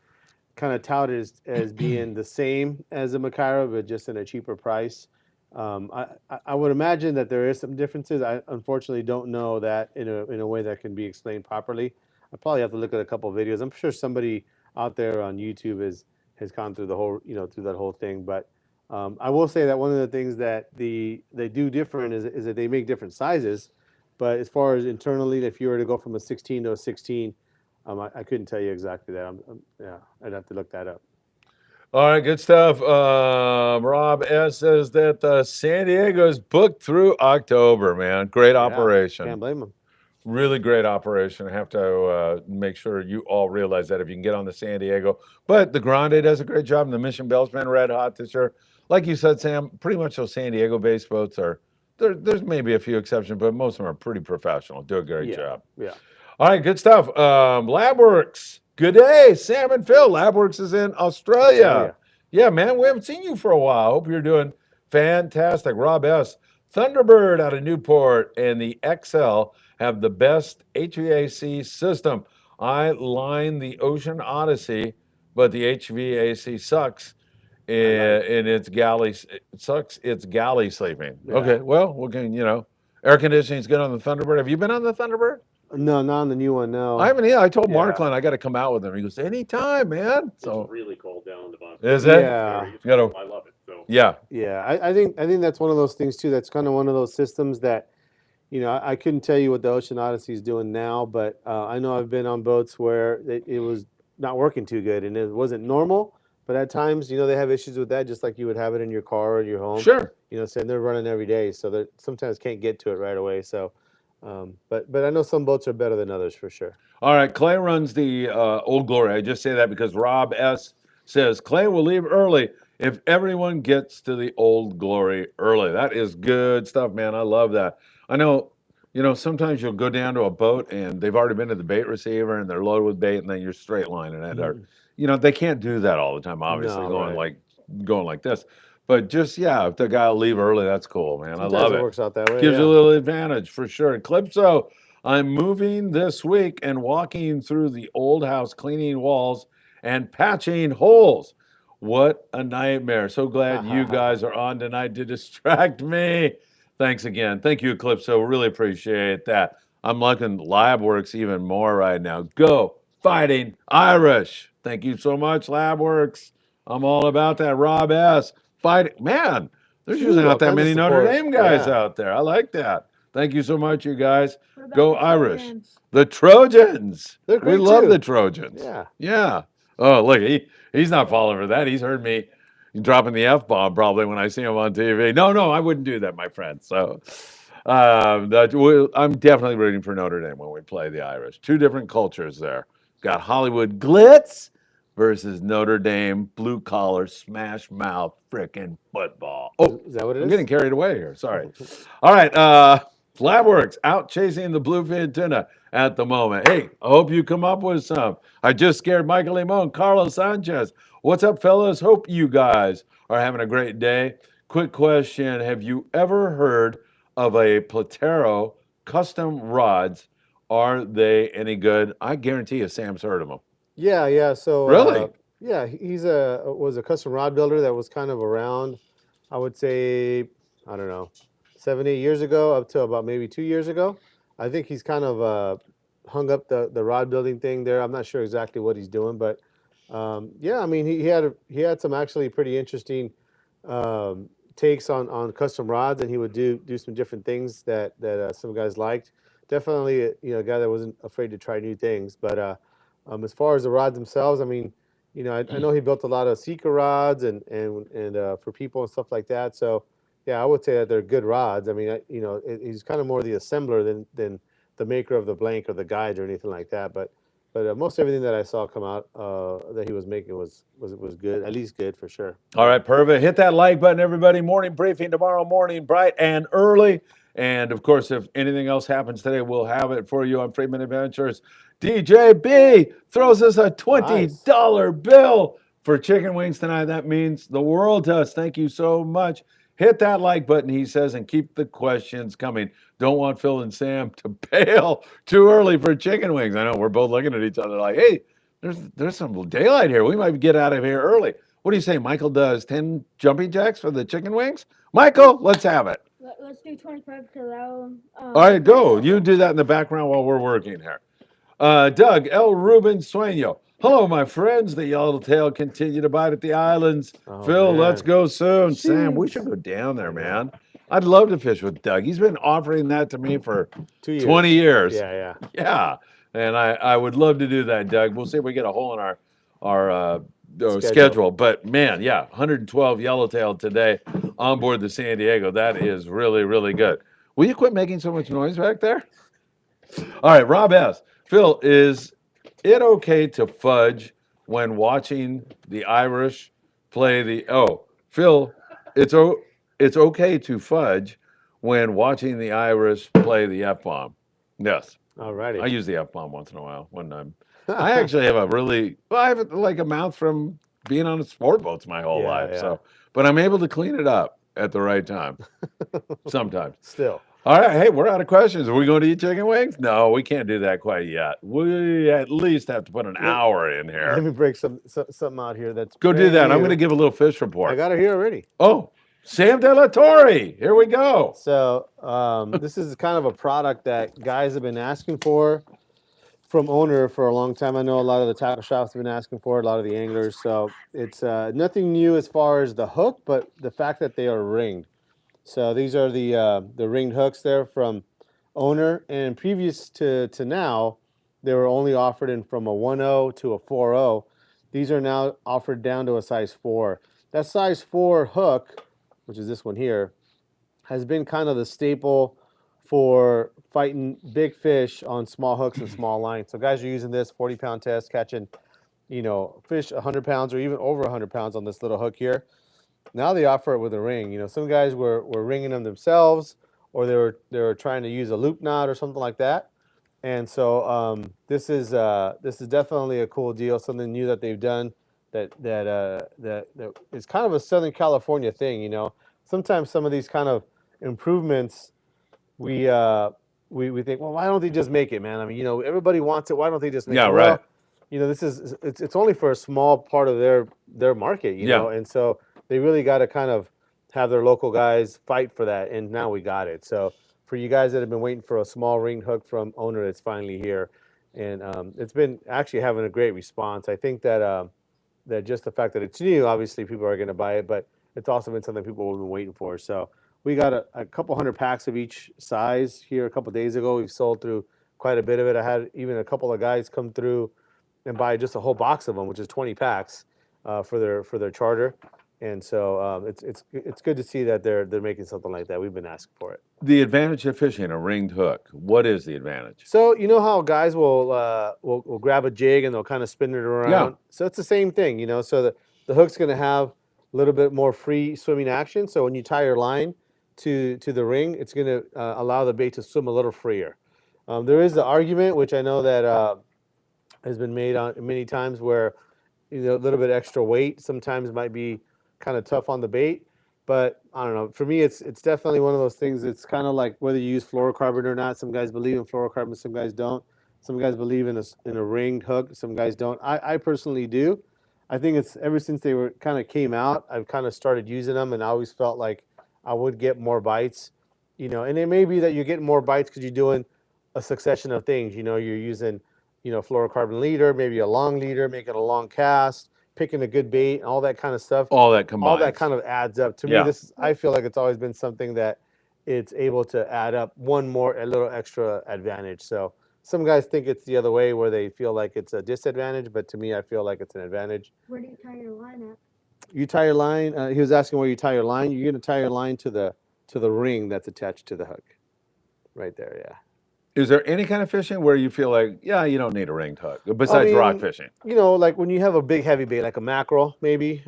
touted as being the same as the Macaira, but just in a cheaper price. I would imagine that there is some differences. I unfortunately don't know that in a way that can be explained properly. I probably have to look at a couple of videos. I'm sure somebody out there on YouTube has gone through the whole through that whole thing. But I will say that one of the things that they do different is that they make different sizes. But as far as internally, if you were to go from a 16 to a 16, I couldn't tell you exactly that. I'd have to look that up. All right, good stuff. Rob S. says that San Diego's booked through October, man. Great operation. Can't blame them. Really great operation. I have to make sure you all realize that if you can get on the San Diego. But the Grande does a great job, and the Mission Bell's been red hot this year. Like you said, Sam, pretty much those San Diego-based boats are, there's maybe a few exceptions, but most of them are pretty professional. Do a great job. Yeah. All right, good stuff. Labworks. Good day, Sam and Phil. Labworks is in Australia. Yeah, man, we haven't seen you for a while. Hope you're doing fantastic. Rob S. Thunderbird out of Newport and the XL have the best HVAC system. I line the Ocean Odyssey, but the HVAC sucks in its galley. It sucks its galley sleeping. Yeah. Okay, well, we can, air conditioning is good on the Thunderbird. Have you been on the Thunderbird? No, not on the new one. No, I haven't. Yeah, I told Markland I got to come out with him. He goes, anytime, man. So It's really cold down in the bottom. is it? Yeah. I love it. So Yeah. Yeah, I think that's one of those things too. That's kind of one of those systems that, I couldn't tell you what the Ocean Odyssey is doing now, but I know I've been on boats where it was not working too good, and it wasn't normal. But at times, they have issues with that, just like you would have it in your car or your home. Sure. Saying they're running every day, so they sometimes can't get to it right away. So, but I know some boats are better than others for sure. All right. Clay runs the Old Glory. I just say that because Rob S. says Clay will leave early if everyone gets to the Old Glory early. That is good stuff, man. I love that. I know, sometimes you'll go down to a boat and they've already been to the bait receiver and they're loaded with bait and then you're straight lining it. Or, they can't do that all the time, obviously, going like this. But just, if the guy will leave early, that's cool, man. Sometimes I love it. It works out that way. Gives you a little advantage for sure. Calypso, I'm moving this week and walking through the old house, cleaning walls and patching holes. What a nightmare. So glad you guys are on tonight to distract me. Thanks again. Thank you, Calypso. Really appreciate that. I'm liking Labworks even more right now. Go Fighting Irish. Thank you so much, Labworks. I'm all about that. Rob S. Fighting. Man, There's usually not that tons of many Notre support. Dame guys Yeah. out there. I like that. Thank you so much, you guys. What about Go the Irish. Trojans? The Trojans. They're We great love too. the Trojans. Yeah. Yeah. Oh, look, he's not falling for that. He's heard me dropping the F-bomb probably when I see him on TV. No, I wouldn't do that, my friend. So I'm definitely rooting for Notre Dame when we play the Irish. Two different cultures there. Got Hollywood glitz versus Notre Dame blue collar smash mouth frickin' football. Oh, Is that what it is? I'm getting carried away here. Sorry. All right. Flatworks out chasing the bluefin tuna at the moment. Hey, I hope you come up with some. I just scared Michael Limon, Carlos Sanchez. What's up, fellas? Hope you guys are having a great day. Quick question. Have you ever heard of a Platero custom rods? Are they any good? I guarantee you Sam's heard of them. Yeah. So Really? yeah, he's was a custom rod builder that was kind of around, I would say, I don't know, 7-8 years ago, up to about maybe 2 years ago. I think he's kind of hung up the rod building thing there. I'm not sure exactly what he's doing, but yeah, I mean he had some actually pretty interesting takes on custom rods, and he would do some different things that some guys liked. Definitely, a guy that wasn't afraid to try new things. But as far as the rods themselves, I mean, I know he built a lot of Sika rods and for people and stuff like that. So yeah, I would say that they're good rods. I mean, he's kind of more the assembler than the maker of the blank or the guides or anything like that. But most everything that I saw come out that he was making was good, at least good for sure. All right, perfect. Hit that like button, everybody. Morning briefing tomorrow morning, bright and early. And of course, if anything else happens today, we'll have it for you on Freeman Adventures. DJ B throws us a $20 bill for chicken wings tonight. That means the world to us. Thank you so much. Hit that like button, he says, and keep the questions coming. Don't want Phil and Sam to bail too early for chicken wings. I know we're both looking at each other like, hey, there's some daylight here. We might get out of here early. What do you say? Michael does 10 jumping jacks for the chicken wings? Michael, let's have it. Let's do 25 because I'll. All right, go. You do that in the background while we're working here. Doug L. Ruben Sueño. Hello, my friends. The yellowtail continue to bite at the islands. Oh, Phil, man. let's go soon. Jeez. Sam, we should go down there, man. I'd love to fish with Doug. He's been offering that to me for 20 years. Yeah. Yeah. And I would love to do that, Doug. We'll see if we get a hole in our schedule. But man, yeah, 112 yellowtail today on board the San Diego. That is really, really good. Will you quit making so much noise back there? All right, Rob S. Phil, is it okay to fudge when watching the Irish play the? Oh, Phil, it's okay to fudge when watching the Irish play the F-bomb. Yes. All righty. I use the F-bomb once in a while when I actually have I have like a mouth from being on sport boats my whole life. Yeah. So, but I'm able to clean it up at the right time. Sometimes. Still. All right, hey, we're out of questions. Are we going to eat chicken wings? No, we can't do that quite yet. We at least have to put an hour in here. Let me break something out here. That's Go do that. I'm new. going to give a little fish report. I got it here already. Oh, Sam De La Torre. Here we go. So this is kind of a product that guys have been asking for from owner for a long time. I know a lot of the tackle shops have been asking for it, a lot of the anglers. So it's nothing new as far as the hook, but the fact that they are ringed. So these are the ringed hooks there from owner, and previous to now, they were only offered in from a 1.0 to a 4.0. These are now offered down to a size 4. That size 4 hook, which is this one here, has been kind of the staple for fighting big fish on small hooks and small lines. So guys are using this 40-pound test, catching, fish 100 pounds or even over 100 pounds on this little hook here. Now they offer it with a ring. Some guys were ringing them themselves, or they were trying to use a loop knot or something like that. And so this is definitely a cool deal, something new that they've done that is kind of a Southern California thing. Sometimes some of these kind of improvements we think, well, why don't they just make it, man? I mean, everybody wants it. Why don't they just make it? Right. Well, it's only for a small part of their market, know, and so they really got to kind of have their local guys fight for that, and now we got it. So for you guys that have been waiting for a small ringed hook from owner, it's finally here, and it's been actually having a great response. I think that that just the fact that it's new, obviously people are going to buy it, but it's also been something people have been waiting for. So we got a couple hundred packs of each size here a couple days ago. We've sold through quite a bit of it. I had even a couple of guys come through and buy just a whole box of them, which is 20 packs for their charter. And so it's good to see that they're making something like that. We've been asking for it. The advantage of fishing a ringed hook. What is the advantage? So you know how guys will grab a jig and they'll kind of spin it around. Yeah. So it's the same thing, you know. So the hook's going to have a little bit more free swimming action. So when you tie your line to the ring, it's going to allow the bait to swim a little freer. There is the argument, which I know that has been made on many times, where a little bit extra weight sometimes might be kind of tough on the bait. But I don't know. For me, it's definitely one of those things. It's kind of like whether you use fluorocarbon or not. Some guys believe in fluorocarbon, some guys don't. Some guys believe in a ringed hook, some guys don't. I personally do. I think it's ever since they were kind of came out, I've kind of started using them, and I always felt like I would get more bites. And it may be that you're getting more bites because you're doing a succession of things. You're using fluorocarbon leader, maybe a long leader, making a long cast, picking a good bait, all that kind of stuff. All that combined. All that kind of adds up. To me, I feel like it's always been something that it's able to add up a little extra advantage. So some guys think it's the other way where they feel like it's a disadvantage, but to me, I feel like it's an advantage. Where do you tie your line at? You tie your line. He was asking where you tie your line. You're going to tie your line to the ring that's attached to the hook. Right there, yeah. Is there any kind of fishing where you feel like, you don't need a ringed hook besides rock fishing? Like when you have a big heavy bait, like a mackerel, maybe,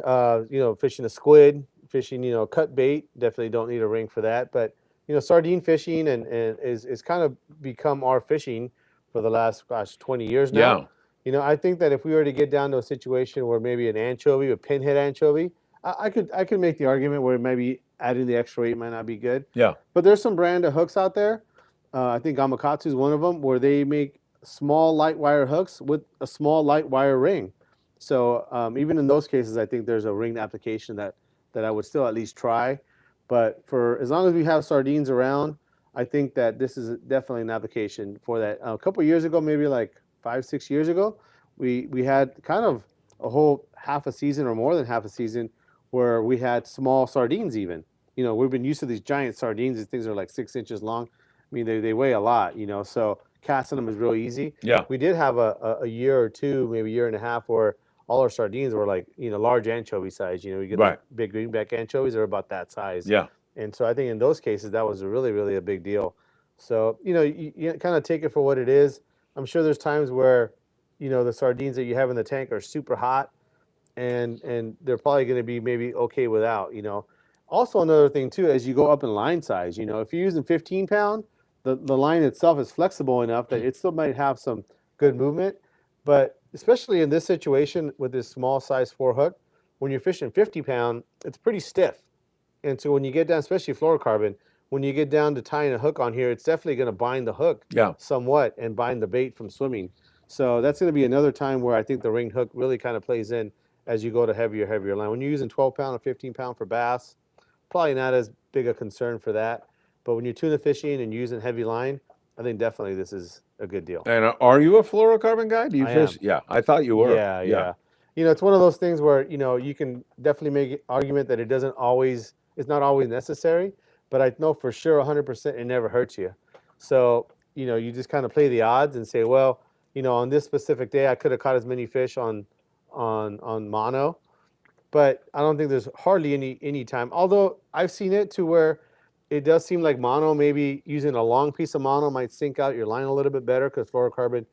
fishing a squid, fishing, cut bait, definitely don't need a ring for that. But, sardine fishing and is kind of become our fishing for the last, 20 years now. Yeah. I think that if we were to get down to a situation where maybe an anchovy, a pinhead anchovy, I could make the argument where maybe adding the extra weight might not be good. Yeah. But there's some brand of hooks out there. I think Gamakatsu is one of them, where they make small light wire hooks with a small light wire ring. So even in those cases, I think there's a ringed application that I would still at least try. But for as long as we have sardines around, I think that this is definitely an application for that. A couple of years ago, maybe like 5-6 years ago, we had kind of a whole half a season or more than half a season where we had small sardines even. We've been used to these giant sardines. These things are like 6 inches long. I mean, they weigh a lot, so casting them is real easy. Yeah. We did have a year or two, maybe a year and a half, where all our sardines were like, large anchovy size. We get like big greenback anchovies are about that size. Yeah. And so I think in those cases, that was really, really a big deal. So, you kind of take it for what it is. I'm sure there's times where, the sardines that you have in the tank are super hot and they're probably going to be maybe okay without, Also, another thing, too, as you go up in line size, if you're using 15-pound, the line itself is flexible enough that it still might have some good movement. But especially in this situation with this small size 4 hook, when you're fishing 50-pound, it's pretty stiff. And so when you get down, especially fluorocarbon, when you get down to tying a hook on here, it's definitely going to bind the hook somewhat and bind the bait from swimming. So that's going to be another time where I think the ringed hook really kind of plays in as you go to heavier line. When you're using 12-pound or 15-pound for bass, probably not as big a concern for that. But when you're tuna fishing and using heavy line, I think definitely this is a good deal. And are you a fluorocarbon guy? Do you fish? Am. Yeah, I thought you were. Yeah. It's one of those things where, you can definitely make an argument that it's not always necessary, but I know for sure 100% it never hurts you. So, you just kind of play the odds and say, well, on this specific day, I could have caught as many fish on mono, but I don't think there's hardly any time. Although I've seen it to where it does seem like mono, maybe using a long piece of mono might sink out your line a little bit better because fluorocarbon,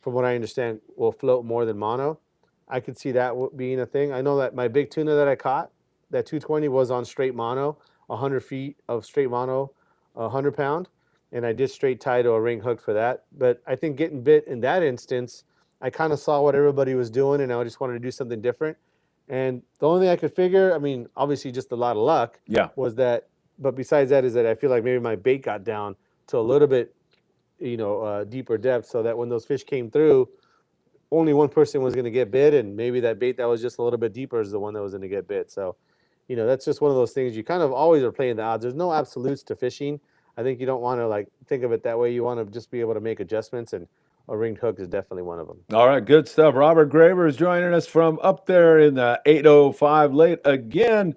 from what I understand, will float more than mono. I could see that being a thing. I know that my big tuna that I caught, that 220 was on straight mono, 100 feet of straight mono, 100-pound, and I did straight tie to a ring hook for that. But I think getting bit in that instance, I kind of saw what everybody was doing, and I just wanted to do something different. And the only thing I could figure, I mean, obviously just a lot of luck, was that. But besides that is that I feel like maybe my bait got down to a little bit, deeper depth, so that when those fish came through, only one person was going to get bit, and maybe that bait that was just a little bit deeper is the one that was going to get bit. So, that's just one of those things. You kind of always are playing the odds. There's no absolutes to fishing. I think you don't want to think of it that way. You want to just be able to make adjustments, and a ringed hook is definitely one of them. All right, good stuff. Robert Graber is joining us from up there in the 805 late again.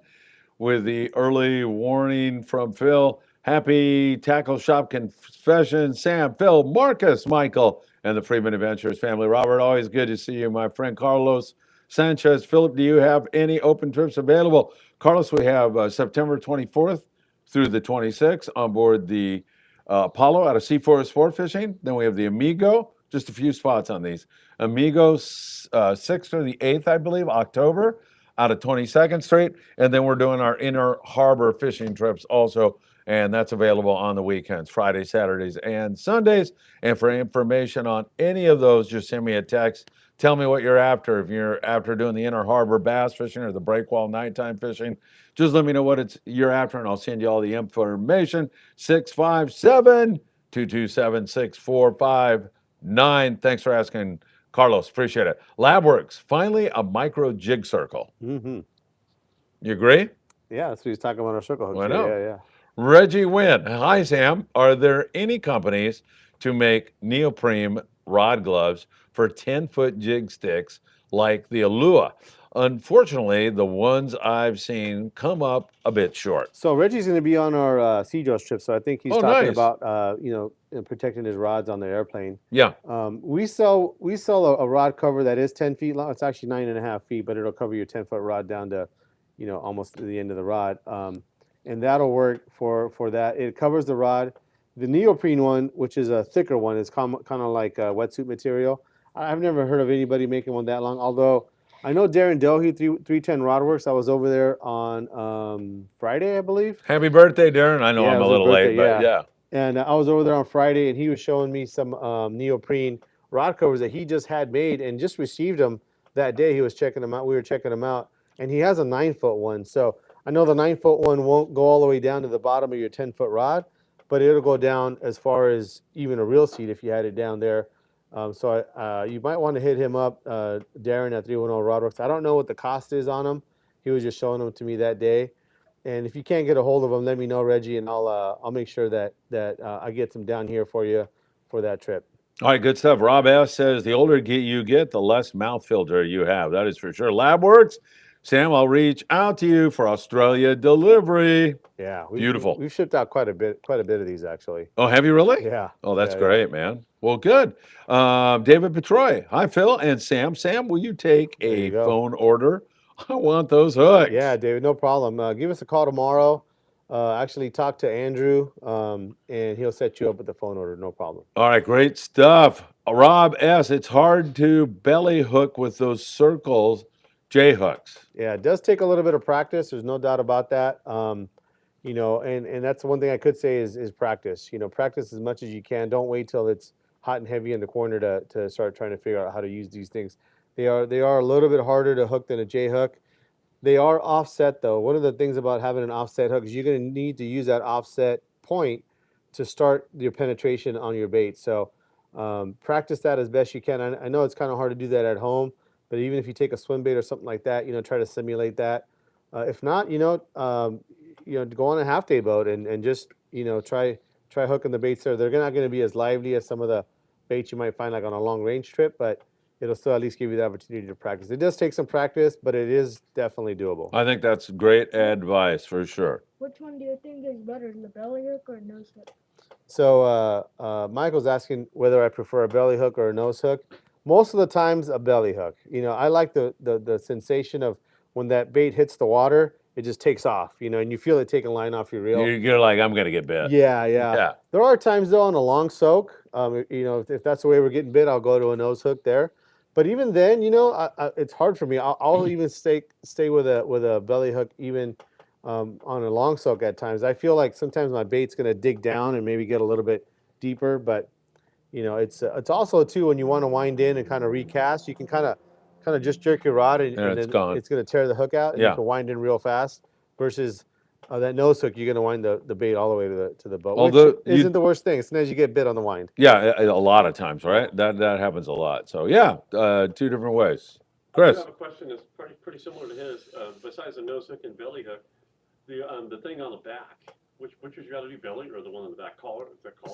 with the early warning from Phil. Happy Tackle Shop Confession, Sam, Phil, Marcus, Michael, and the Freeman Adventures family. Robert, always good to see you, my friend. Carlos Sanchez. Philip, do you have any open trips available? Carlos, we have September 24th through the 26th on board the Apollo out of C4 Sport Fishing. Then we have the Amigo, just a few spots on these. Amigo 6th or the 8th, I believe, October, out of 22nd Street. And then we're doing our inner harbor fishing trips also, and that's available on the weekends, Fridays, Saturdays, and Sundays. And for information on any of those, just send me a text. Tell me what you're after. If you're after doing the inner harbor bass fishing or the breakwall nighttime fishing, just let me know what you're after, and I'll send you all the information. 657-227-6459. Thanks for asking, Carlos. Appreciate it. LabWorks, finally a micro jig circle. Mm-hmm. You agree? Yeah, that's what he's talking about, our circle hooks. I know. Yeah. Reggie Wynn. Hi, Sam. Are there any companies to make neoprene rod gloves for 10-foot jig sticks like the Alua? Unfortunately, the ones I've seen come up a bit short. So Reggie's going to be on our Sea Joe trip, so I think he's talking nice. about protecting his rods on the airplane. Yeah. We sell a rod cover that is 10 feet long. It's actually 9.5 feet, but it'll cover your 10-foot rod down to, almost to the end of the rod. And that'll work for that. It covers the rod. The neoprene one, which is a thicker one, is kind of like a wetsuit material. I've never heard of anybody making one that long, although I know Darren Dohe, 310 Rod Works. I was over there on Friday, I believe. Happy birthday, Darren. I know I'm a little late, but yeah. And I was over there on Friday, and he was showing me some neoprene rod covers that he just had made and just received them that day. He was checking them out. We were checking them out, and he has a 9-foot one. So I know the 9-foot one won't go all the way down to the bottom of your 10-foot rod, but it'll go down as far as even a reel seat if you had it down there. So you might want to hit him up, Darren at 310 Rodworks. I don't know what the cost is on them. He was just showing them to me that day. And if you can't get a hold of them, let me know, Reggie, and I'll make sure that I get some down here for you for that trip. All right, good stuff. Rob S. says, the older you get, the less mouth filter you have. That is for sure. LabWorks, Sam, I'll reach out to you for Australia delivery. Yeah. Beautiful. We've shipped out quite a bit of these, actually. Oh, have you really? Yeah. Oh, that's great, man. Well, good. David Petroy. Hi, Phil and Sam. Sam, will you take a phone order? I want those hooks. Yeah, David, no problem. Give us a call tomorrow. Actually, talk to Andrew, and he'll set you up with the phone order. No problem. All right, great stuff. Rob S., it's hard to belly hook with those circles, J-hooks. Yeah, it does take a little bit of practice. There's no doubt about that. And that's the one thing I could say is practice. Practice as much as you can. Don't wait till it's hot and heavy in the corner to start trying to figure out how to use these things. They are a little bit harder to hook than a J hook. They are offset though. One of the things about having an offset hook is you're going to need to use that offset point to start your penetration on your bait. So practice that as best you can. I know it's kind of hard to do that at home, but even if you take a swim bait or something like that, try to simulate that. If not, go on a half-day boat and just try hooking the baits there. They're not going to be as lively as some of the baits you might find like on a long-range trip, but it'll still at least give you the opportunity to practice. It does take some practice, but it is definitely doable. I think that's great advice for sure. Which one do you think is better, the belly hook or nose hook? So Michael's asking whether I prefer a belly hook or a nose hook. Most of the times a belly hook. I like the sensation of when that bait hits the water, it just takes off, and you feel it taking line off your reel. You're like, I'm going to get bit. Yeah. There are times, though, on a long soak, if that's the way we're getting bit, I'll go to a nose hook there. But even then, it's hard for me. I'll even stay with a belly hook even on a long soak at times. I feel like sometimes my bait's going to dig down and maybe get a little bit deeper, but it's also too when you want to wind in and kind of recast, you can kind of just jerk your rod and then it's going to tear the hook out, and you can wind in real fast. Versus that nose hook, you're going to wind the bait all the way to the boat, which isn't the worst thing. Sometimes you get bit on the wind. Yeah, a lot of times, right? That happens a lot. So yeah, two different ways. Chris, I have a question that's pretty similar to his. Besides the nose hook and belly hook, the thing on the back. Which you got to do, belly or the one on the back collar?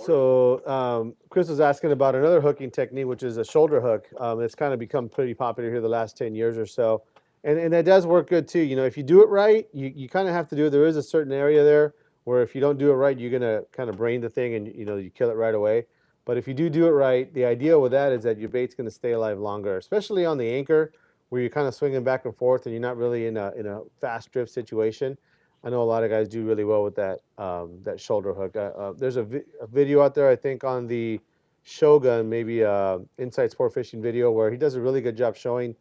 So Chris was asking about another hooking technique, which is a shoulder hook. It's kind of become pretty popular here the last 10 years or so. And that does work good too. You know, if you do it right, you kind of have to do it. There is a certain area there where if you don't do it right, you're gonna kind of brain the thing and you kill it right away. But if you do it right, the idea with that is that your bait's gonna stay alive longer, especially on the anchor where you're kind of swinging back and forth and you're not really in a fast drift situation. I know a lot of guys do really well with that that shoulder hook. There's a video out there, I think, on the Shogun, maybe Inside Sport Fishing video, where he does a really good job showing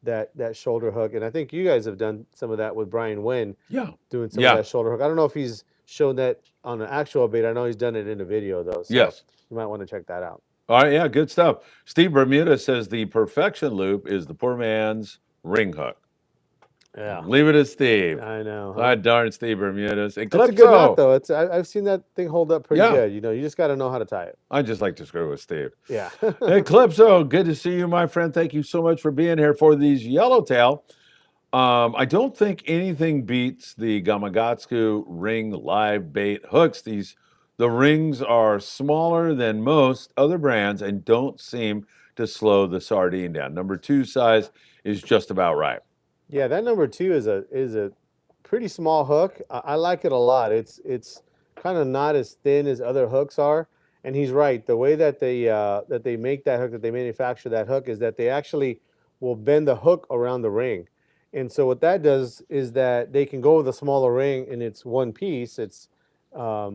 that shoulder hook. And I think you guys have done some of that with Brian Wynn. Yeah. Doing some of that shoulder hook. I don't know if he's shown that on an actual bait. I know he's done it in a video though. So yes. You might want to check that out. All right, yeah, good stuff. Steve Bermuda says the perfection loop is the poor man's ring hook. Yeah. Leave it to Steve. I know. Huh? God darn Steve Bermuda's. It's a good knot, though. I've seen that thing hold up pretty good. You just got to know how to tie it. I just like to screw with Steve. Yeah. Eclipso, good to see you, my friend. Thank you so much for being here for these yellowtail. I don't think anything beats the Gamakatsu ring live bait hooks. The rings are smaller than most other brands and don't seem to slow the sardine down. Number 2 size is just about right. Yeah, that number 2 is a pretty small hook. I like it a lot. It's kind of not as thin as other hooks are. And he's right. The way that they make that hook, that they manufacture that hook, is that they actually will bend the hook around the ring. And so what that does is that they can go with a smaller ring and it's one piece. It's a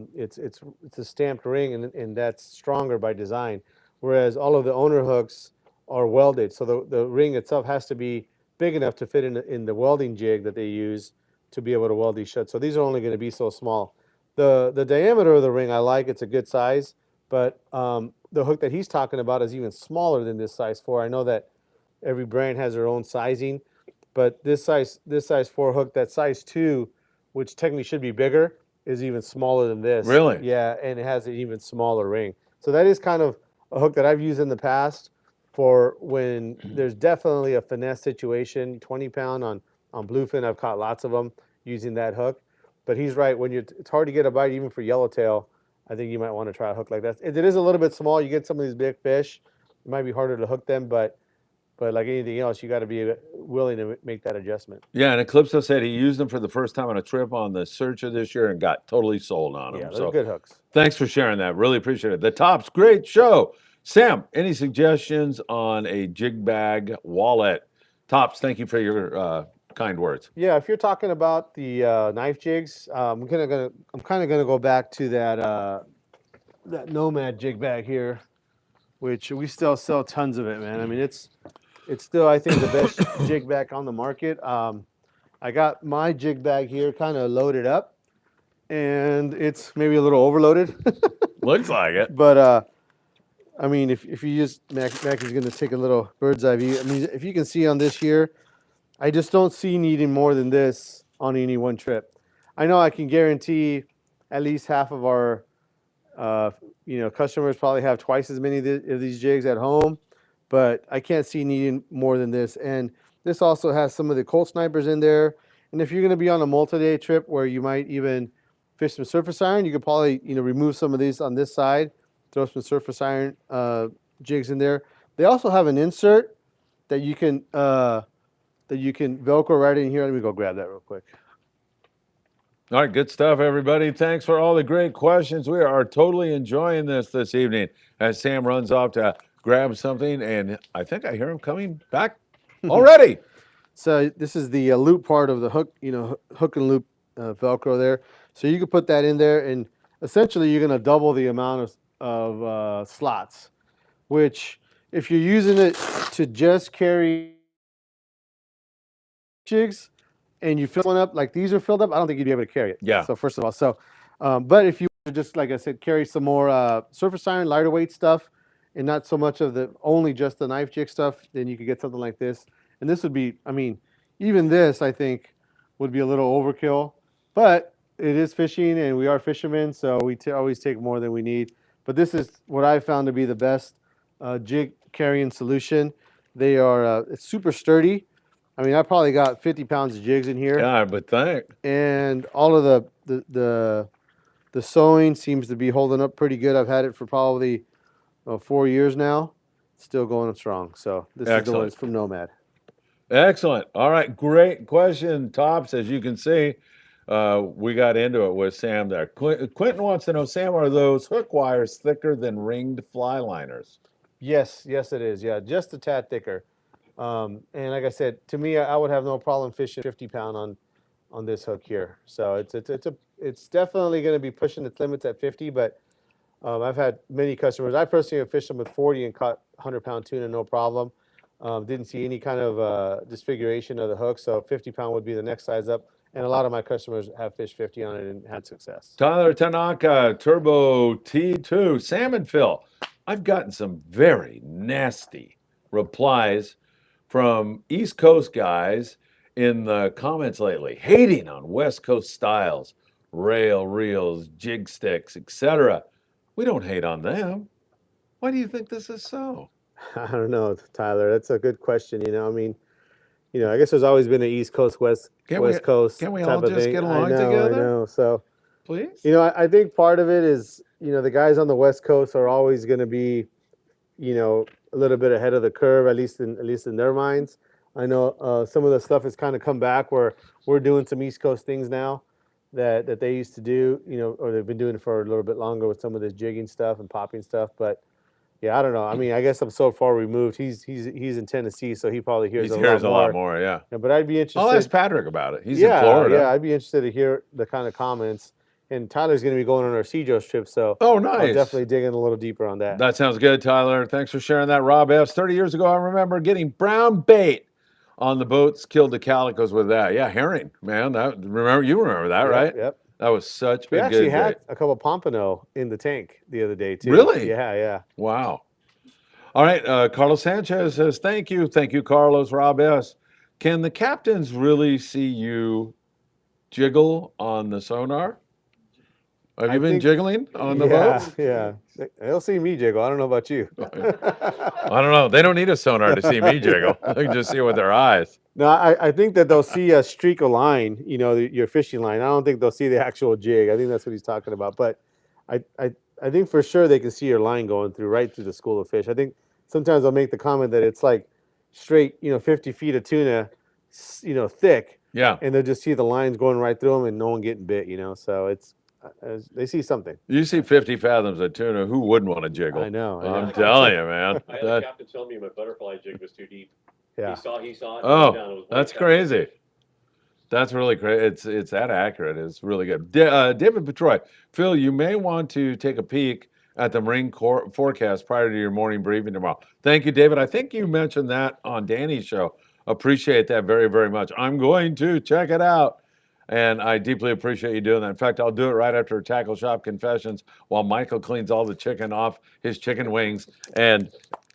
stamped ring and that's stronger by design. Whereas all of the owner hooks are welded. So the ring itself has to be big enough to fit in the welding jig that they use to be able to weld these shut. So these are only going to be so small. The diameter of the ring I like, it's a good size, but the hook that he's talking about is even smaller than this size 4. I know that every brand has their own sizing, but this size 4 hook, that size 2, which technically should be bigger, is even smaller than this. Really? Yeah, and it has an even smaller ring. So that is kind of a hook that I've used in the past for when there's definitely a finesse situation. 20-pound on bluefin, I've caught lots of them using that hook. But he's right. It's hard to get a bite even for yellowtail. I think you might want to try a hook like that. It is a little bit small. You get some of these big fish, it might be harder to hook them, but like anything else, you got to be willing to make that adjustment. Yeah, and Eclipso said he used them for the first time on a trip on the Searcher this year and got totally sold on them. Yeah, they're good hooks. Thanks for sharing that. Really appreciate it. The Tops, great show. Sam, any suggestions on a jig bag wallet? Tops, thank you for your kind words. Yeah, if you're talking about the knife jigs, I'm kind of gonna go back to that Nomad jig bag here, which we still sell tons of it, man. I mean, it's still, I think, the best jig bag on the market. I got my jig bag here kind of loaded up, and it's maybe a little overloaded. Looks like it. But I mean, if you just Mac is going to take a little bird's eye view. I mean, if you can see on this here, I just don't see needing more than this on any one trip. I know I can guarantee at least half of our customers probably have twice as many of these jigs at home, but I can't see needing more than this. And this also has some of the Colt snipers in there. And if you're going to be on a multi-day trip where you might even fish some surface iron, you could probably remove some of these on this side, throw some surface iron jigs in there. They also have an insert that you can Velcro right in here. Let me go grab that real quick. All right, good stuff, everybody. Thanks for all the great questions. We are totally enjoying this evening as Sam runs off to grab something, and I think I hear him coming back already. So this is the loop part of the hook, hook and loop Velcro there. So you can put that in there, and essentially you're going to double the amount of slots, which if you're using it to just carry jigs and you fill one up like these are filled up, I don't think you'd be able to carry it. Yeah. So first of all, but if you just, like I said, carry some more surface iron, lighter weight stuff, and not so much of only just the knife jig stuff, then you could get something like this. And this would be, I mean, even this I think would be a little overkill, but it is fishing and we are fishermen, so we always take more than we need. But this is what I found to be the best jig carrying solution. They are it's super sturdy. I mean, I probably got 50 pounds of jigs in here. Yeah, I would think. And all of the sewing seems to be holding up pretty good. I've had it for probably 4 years now. Still going strong. So this is the one. It's from Nomad. Excellent. All right, great question, Tops. As you can see, we got into it with Sam there. Quentin wants to know, Sam, are those hook wires thicker than ringed fly liners? Yes, yes, it is. Yeah, just a tad thicker. And like I said, to me, I would have no problem fishing 50-pound on this hook here. So it's definitely going to be pushing its limits at 50. But I've had many customers. I personally have fished them with 40 and caught 100-pound tuna, no problem. Didn't see any kind of disfiguration of the hook. So 50-pound would be the next size up. And a lot of my customers have fished 50 on it and had success. Tyler Tanaka, Turbo T2, Salmon Phil. I've gotten some very nasty replies from East Coast guys in the comments lately, hating on West Coast styles, rail, reels, jig sticks, etc. We don't hate on them. Why do you think this is so? I don't know, Tyler. That's a good question. I mean, I guess there's always been an East Coast, West Coast. Can we type all of just thing. get along I together? know. So, Please? I think part of it is, the guys on the West Coast are always going to be, a little bit ahead of the curve, at least in their minds. I know some of the stuff has kind of come back where we're doing some East Coast things now that they used to do, or they've been doing it for a little bit longer with some of this jigging stuff and popping stuff. But yeah, I don't know. I mean, I guess I'm so far removed. He's in Tennessee, so he probably hears He hears a a lot more, yeah. Yeah, but I'd be interested. I'll ask Patrick about it. He's in Florida. Yeah, I'd be interested to hear the kind of comments. And Tyler's going to be going on our Seajo's trip, so Oh, nice. I'll definitely dig in a little deeper on that. That sounds good, Tyler. Thanks for sharing that. Rob S. 30 years ago, I remember getting brown bait on the boats, killed the calicos with that. Yeah, herring, man. You remember that, right? Yep. That was such We a actually good had bait. a couple pompano in the tank the other day, too. Really? Yeah. Wow. All right, Carlos Sanchez says, thank you. Thank you, Carlos. Rob S. Can the captains really see you jiggle on the sonar? Have you been jiggling on the boats? Yeah. They'll see me jiggle. I don't know about you. I don't know. They don't need a sonar to see me jiggle. They can just see it with their eyes. No, I think that they'll see a streak of line, your fishing line. I don't think they'll see the actual jig. I think that's what he's talking about. But I think for sure they can see your line going right through the school of fish. I think sometimes they'll make the comment that it's like straight, 50 feet of tuna, thick. Yeah. And they'll just see the lines going right through them and no one getting bit, So it's, they see something. You see 50 fathoms of tuna, who wouldn't want to jiggle? I know. I'm telling you, man. I had the captain tell me my butterfly jig was too deep. Yeah. He saw it. Oh, down. It was that's white crazy. fish. That's really crazy. It's that accurate. It's really good. David Petroy, Phil, you may want to take a peek at the marine forecast prior to your morning briefing tomorrow. Thank you, David. I think you mentioned that on Danny's show. Appreciate that very, very much. I'm going to check it out. And I deeply appreciate you doing that. In fact, I'll do it right after Tackle Shop Confessions while Michael cleans all the chicken off his chicken wings. And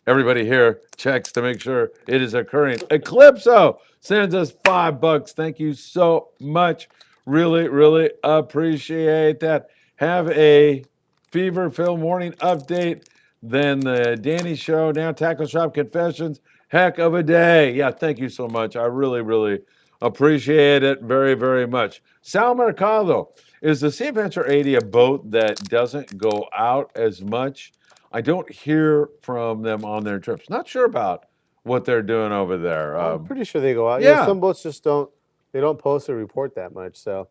everybody here checks to make sure it is occurring. Eclipso sends us $5. Thank you so much. Really, really appreciate that. Have a Fever Phil morning update. Then the Danny Show, now Tackle Shop Confessions. Heck of a day. Yeah, thank you so much. I really, really appreciate it very, very much. Sal Mercado, is the Sea Adventure 80 a boat that doesn't go out as much? I don't hear from them on their trips. Not sure about what they're doing over there. I'm pretty sure they go out. Yeah. Some boats just don't post or report that much. So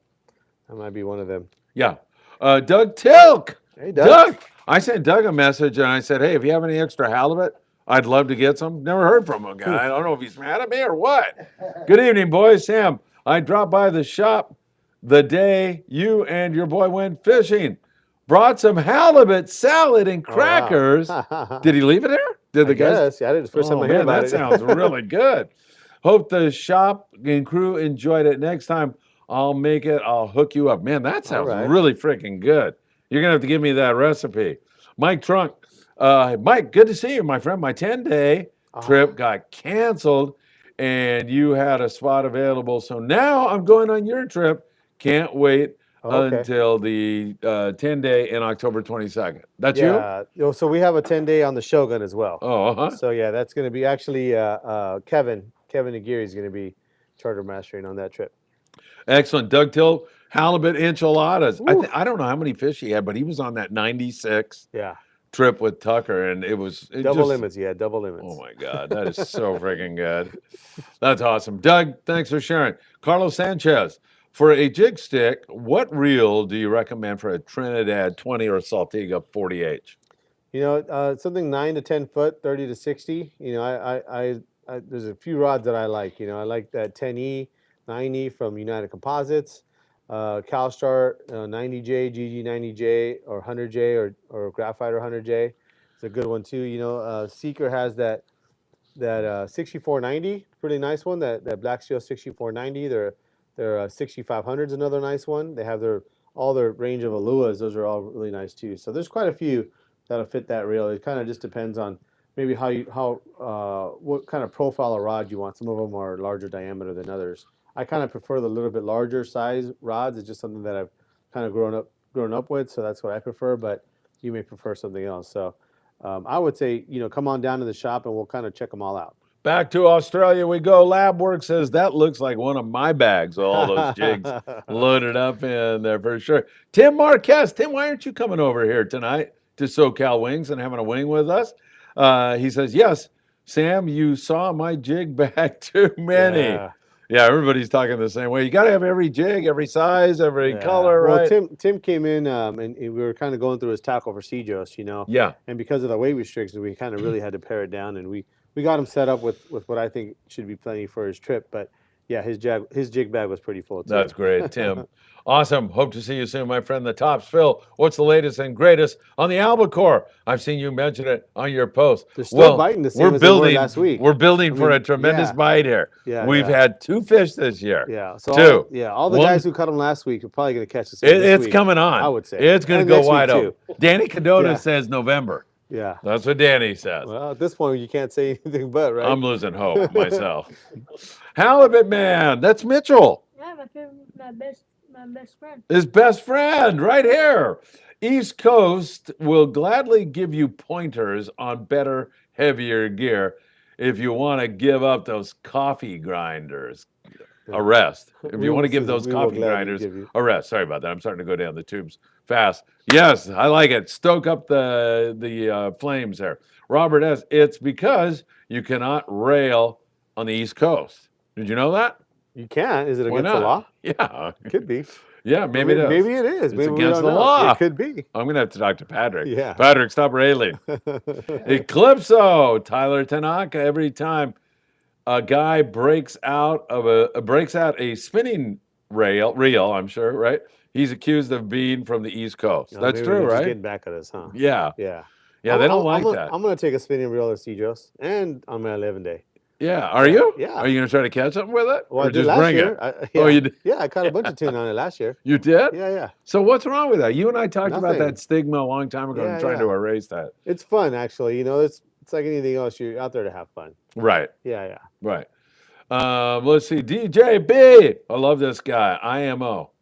that might be one of them. Yeah. Doug Tilk. Hey, Doug. I sent Doug a message and I said, hey, if you have any extra halibut, I'd love to get some. Never heard from him. I don't know if he's mad at me or what. Good evening, boys. Sam, I dropped by the shop the day you and your boy went fishing. Brought some halibut salad and crackers. Oh, wow. Did he leave it there? Did the guys? Yes, yeah, I did. It's the first time I heard about that it. sounds really good. Hope the shop and crew enjoyed it. Next time I'll make it. I'll hook you up. Man, that sounds really freaking good. You're going to have to give me that recipe. Mike Trunk. Mike, good to see you, my friend. My 10-day trip got canceled, and you had a spot available. So now I'm going on your trip. Can't wait until the 10-day in October 22nd. That's you? Yeah. So we have a 10-day on the Shogun as well. Oh, So yeah, that's going to be actually Kevin Aguirre is going to be charter mastering on that trip. Excellent. Doug Till, halibut enchiladas. I don't know how many fish he had, but he was on that 96. Yeah. trip with Tucker, and it double limits. Yeah, double limits. Oh my God, that is so freaking good. That's awesome. Doug, thanks for sharing. Carlos Sanchez, for a jig stick, what reel do you recommend for a Trinidad 20 or Saltiga 40H? You know, something 9 to 10 foot, 30 to 60. You know, I there's a few rods that I like. You know, I like that 10E, 9E from United Composites, CalStar 90J, GG 90J, or 100J, or Graphite or 100J. It's a good one too. You know, Seeker has that 6490, pretty nice one. That Black Steel 6490. Their 6500 is another nice one. They have all their range of Aluas. Those are all really nice too. So there's quite a few that'll fit that reel. It kind of just depends on maybe what kind of profile of rod you want. Some of them are larger diameter than others. I kind of prefer the little bit larger size rods. It's just something that I've kind of grown up with, so that's what I prefer. But you may prefer something else. So I would say, you know, come on down to the shop and we'll kind of check them all out. Back to Australia we go. Labwork says that looks like one of my bags with all those jigs loaded up in there for sure. Tim Marquez, Tim, why aren't you coming over here tonight to SoCal Wings and having a wing with us? He says, yes, Sam, you saw my jig bag too many. Yeah, everybody's talking the same way. You got to have every jig, every size, every color, right? Well, Tim came in and we were kind of going through his tackle for Sea-Jost, you know. Yeah. And because of the weight restrictions, we kind of really had to pare it down, and we got him set up with what I think should be plenty for his trip. But yeah, his jig bag was pretty full too. That's great, Tim. Awesome. Hope to see you soon, my friend. The Tops. Phil, what's the latest and greatest on the albacore? I've seen you mention it on your post. They're still biting the same as they were last week. We're building for a tremendous bite here. Yeah, We've had 2 fish this year. Yeah. So two. All the guys who caught them last week are probably going to catch the same It's this week, coming on. I would say. It's going to go wide open. Danny Kadota Yeah. says November. Yeah. That's what Danny says. Well, at this point, you can't say anything but, right? I'm losing hope myself. Halibut man, that's Mitchell. Yeah, my best friend. His best friend right here. East Coast will gladly give you pointers on better, heavier gear if you want to give up those coffee grinders. A rest. If you want to give those coffee grinders a rest. Sorry about that. I'm starting to go down the tubes fast. Yes, I like it. Stoke up the flames there. Robert S., it's because you cannot rail on the East Coast. Did you know that? You can. Is it Why against the not? law? Yeah. It could be. Yeah, maybe it is. Maybe it is. It's Maybe against the we don't know. law. It could be. I'm going to have to talk to Patrick. Yeah. Patrick, stop railing. Eclipso, Tyler Tanaka, every time a guy breaks out a spinning reel, I'm sure, right? He's accused of being from the East Coast. No, That's maybe true, they're just right? getting back at us, huh? Yeah. Yeah. Yeah, they don't like that. I'm going to take a spinning reel at Sea-Jost and on my 11 day. Yeah. Are you? Yeah. Are you going to try to catch something with it? Well, or I did just last bring year. it? Yeah. Oh, you did? Yeah, I caught a bunch of tuna on it last year. You did? Yeah. So what's wrong with that? You and I talked about Nothing. that stigma a long time ago and trying to erase that. It's fun, actually. You know, it's like anything else. You're out there to have fun. Right. Yeah. Right. Let's see. DJ B. I love this guy. IMO.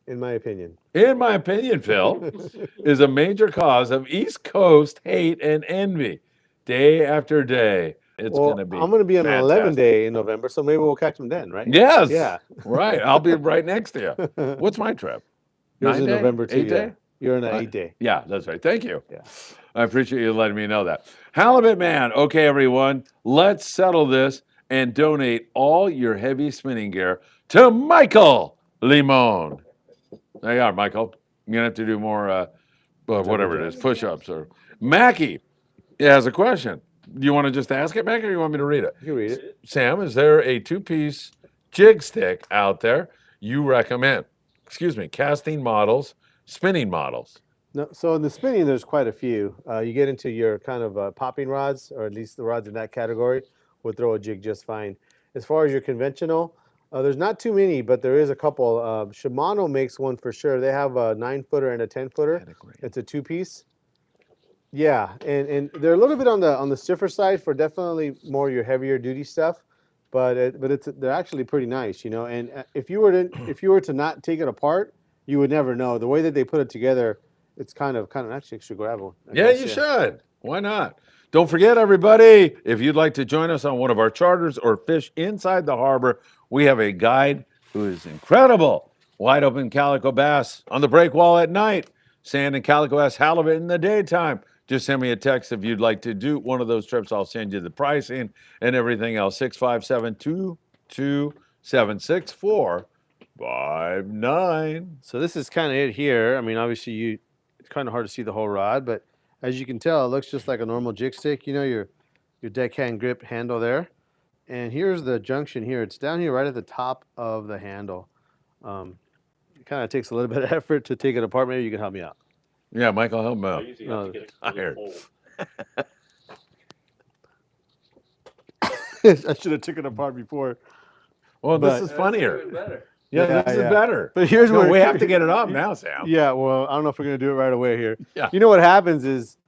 In my opinion. In my opinion, Phil, is a major cause of East Coast hate and envy day after day. It's going to be I'm going to be on an 11 fantastic. day in November, so maybe we'll catch them then, right? Yes. Yeah. Right. I'll be right next to you. What's my trip? Yours in 9 day? November too. 8 day? You're on an 8 day. Yeah, that's right. Thank you. Yeah. I appreciate you letting me know that. Halibut man. Okay, everyone, let's settle this and donate all your heavy spinning gear to Michael Limon. There you are, Michael. You're going to have to do more, whatever it is, push-ups. Or Mackie has a question. Do you want to just ask it, Mackie, or you want me to read it? You can read it. Sam, is there a 2-piece jig stick out there you recommend? Casting models, spinning models. No, so in the spinning, there's quite a few. You get into your kind of popping rods, or at least the rods in that category, would throw a jig just fine. As far as your conventional, there's not too many, but there is a couple. Shimano makes one for sure. They have a 9-footer and a 10-footer. It's a 2-piece. Yeah, and they're a little bit on the stiffer side for definitely more your heavier duty stuff, but they're actually pretty nice, you know. And if you were to not take it apart, you would never know. The way that they put it together, it's kind of actually should grab one. Yeah, you should. Why not? Don't forget, everybody, if you'd like to join us on one of our charters or fish inside the harbor, we have a guide who is incredible. Wide open calico bass on the breakwall at night, sand and calico bass halibut in the daytime. just send me a text if you'd like to do one of those trips. I'll send you the pricing and everything else. 657-227-6459. So this is kind of it here. I mean, obviously it's kind of hard to see the whole rod, but as you can tell, it looks just like a normal jig stick. You know, your deckhand grip handle there. And here's the junction here. It's down here right at the top of the handle. It kind of takes a little bit of effort to take it apart. Maybe you can help me out. Yeah, Michael, help me I out. usually have to get a tired. pole. I should have taken it apart before. Well, But- this is funnier. Better. Yeah, this is better. But here's No, where we have to get it off now, Sam. Yeah, well, I don't know if we're gonna do it right away here. Yeah. You know what happens is,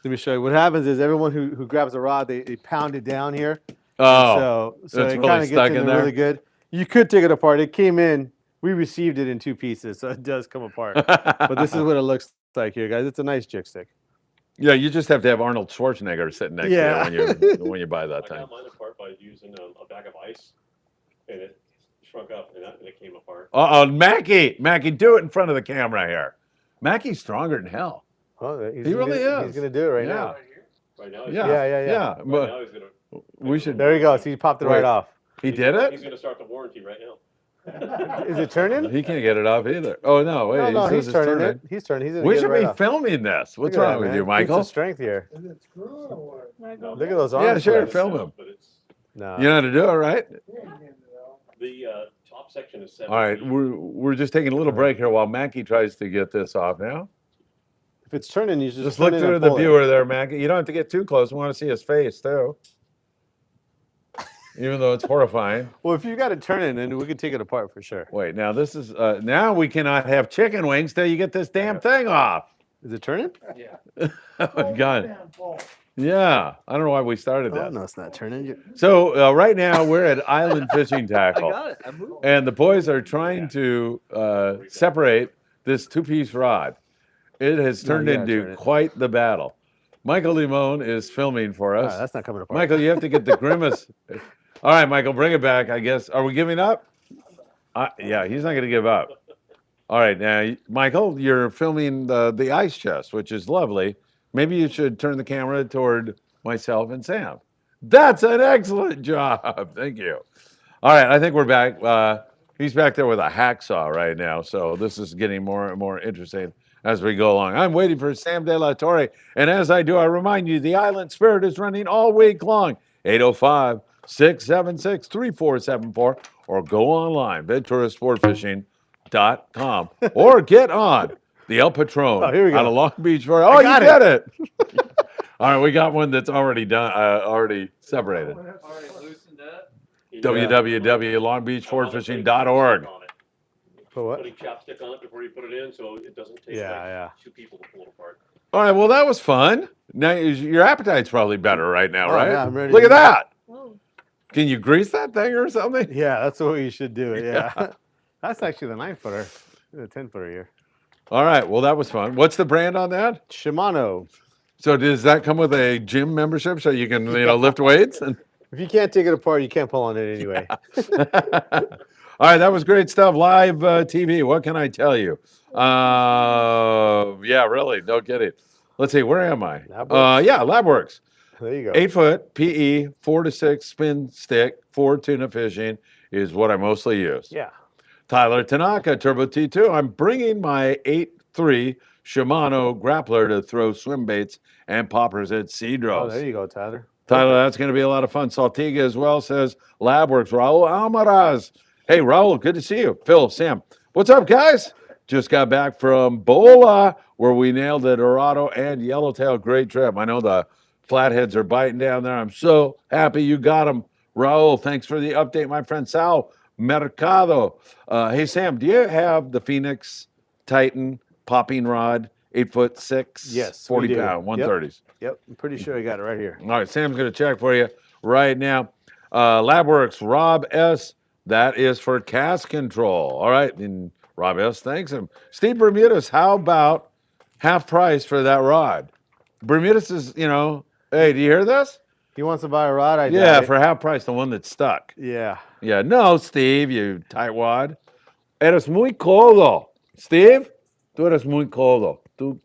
let me show you. What happens is everyone who grabs a rod, they pound it down here. Oh, So it's it really kind of stuck gets in in there? really good. You could take it apart. It came in. We received it in 2 pieces, so it does come apart. But this is what it looks like here, guys. It's a nice jig stick. yeah, you just have to have Arnold Schwarzenegger sitting next Yeah. to you when you buy that I thing. got mine apart by using a bag of ice, and it shrunk up, and it came apart. Uh-oh, Mackie, do it in front of the camera here. Mackie's stronger than hell. Oh, He really is. He's gonna do it right Yeah. now. Right now, Yeah, Yeah. Right But now he's gonna. we should. There you go. So he popped it Wait. right off. He did it. He's gonna start the warranty right now. Is it turning? He can't get it off either. Oh no, wait. No, he he's says it's turning it. He's turning. He's gonna We get it should right be off. filming this. What's Look at wrong that, with you, man. Keeps the Michael? strength here. Is it screwing or what? Michael. Look at those arms. Yeah, sure. flex. Film him. But it's No. You know how to do it, right? You ain't getting it out. the top section is 7 All right, feet. we're just taking a little break here while Mackie tries to get this off now. If it's turning, you Just turn look it through and the pull it. viewer there, Mackie. You don't have to get too close. We want to see his face too, even though it's horrifying. Well, if you got it turning, then we can take it apart for sure. Wait, now this is now we cannot have chicken wings till you get this damn thing off. Is it turning? Yeah. Oh my God. Damn ball. Yeah, I don't know why we started Oh, that. no, it's not turning. So right now we're at Island Fishing I Tqckle, got it. I moved. and the boys are trying to separate this 2-piece rod. It has No, turned you gotta into turn it. quite the battle. Michael Limon is filming for All us. right, that's not coming apart. Michael, you have to get the grimace. All right, Michael, bring it back, I guess. Are we giving up? Yeah, he's not going to give up. All right, now, Michael, you're filming the ice chest, which is lovely. Maybe you should turn the camera toward myself and Sam. That's an excellent job. Thank you. All right, I think we're back. He's back there with a hacksaw right now, so this is getting more and more interesting as we go along. I'm waiting for Sam De La Torre, and as I do, I remind you the Island Spirit is running all week long. 805-676-3474, or go online, VenturaSportfishing.com, or get on the El Patron Oh, here we go. out of Long Beach. Oh, you got did it. All right, we got one that's already done, already separated. Already loosened up. www.longbeachsportfishing.org. On it. For what? Putting chapstick on it before you put it in, so it doesn't take Yeah. 2 people to pull it apart. All right, well, that was fun. Now your appetite's probably better right now, Oh, right? yeah, I'm ready Look to at that. Whoa. Can you grease that thing or something? Yeah, that's the way you should do it. Yeah. Yeah. That's actually the 9-footer. The 10-footer here. All right, well, that was fun. What's the brand on that? Shimano. So does that come with a gym membership so you can, lift weights? And If you can't take it apart, you can't pull on it anyway. all right, that was great stuff. Live TV. What can I tell you? Yeah, really, no kidding. Let's see, where am I? LabWorks? Yeah, LabWorks. There you go. 8-foot PE, 4 to 6 spin stick for tuna fishing is what I mostly use. Yeah. Tyler Tanaka, Turbo T2. I'm bringing my 8.3 Shimano grappler to throw swim baits and poppers at Oh, Cedros. there you go, Tyler. Tyler, that's going to be a lot of fun. Saltiga as well says LabWorks. Raul Almaraz. Hey, Raul, good to see you. Phil, Sam. What's up, guys? Just got back from Bola, where we nailed the Dorado and Yellowtail. Great trip. I know the flatheads are biting down there. I'm so happy you got them. Raul, thanks for the update, my friend Sal Mercado. Hey, Sam, do you have the Phoenix Titan popping rod, 8'6"? Yes, we 40 do. pound, Yep. 130s. Yep. I'm pretty sure I got it right here. All right, Sam's going to check for you right now. LabWorks, Rob S. That is for cast control. All right, and Rob S. thanks him. Steve Bermudez, how about half price for that rod? Bermudez is, hey, do you hear this? He wants to buy a rod. I Yeah, doubt it. for half price, the one that's stuck. Yeah. Yeah, no, Steve, you tightwad. Eres muy codo. Steve, tú eres muy codo.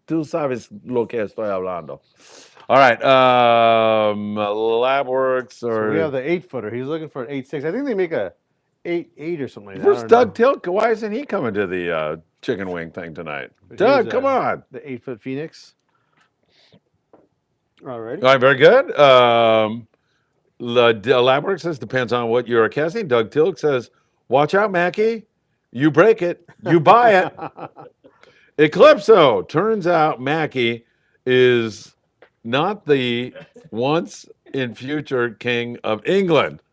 Tú sabes lo que estoy hablando. All right. Labworks So or we have the 8-footer. He's looking for an 8.6. I think they make a 8.8 or something like that. where's I don't Doug Tilk? Why isn't he coming to the chicken wing thing tonight? But Doug, here's, come on. The 8-foot Phoenix. Alrighty. All right, very good. Labworks says depends on what you're casting. Doug Tilk says, watch out, Mackie. You break it, you buy it. Eclipso. Turns out Mackie is not the once in future king of England.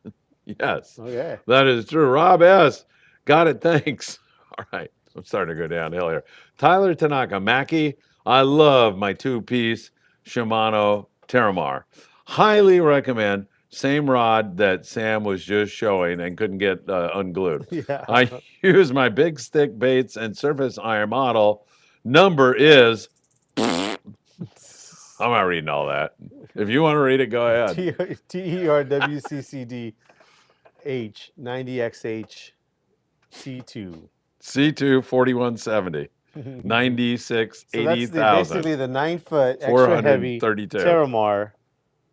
Yes, Okay. that is true. Rob S. Got it. Thanks. All right. I'm starting to go downhill here. Tyler Tanaka. Mackie, I love my 2-piece Shimano Terramar. Highly recommend. Same rod that Sam was just showing and couldn't get unglued. Yeah. I use my big stick baits and surface iron model. Number is. I'm not reading all that. If you want to read it, go ahead. TERWCCD H 90XH C2. C2 4170. 96 So that's 80,000. basically the 9-foot extra heavy 432. Terramar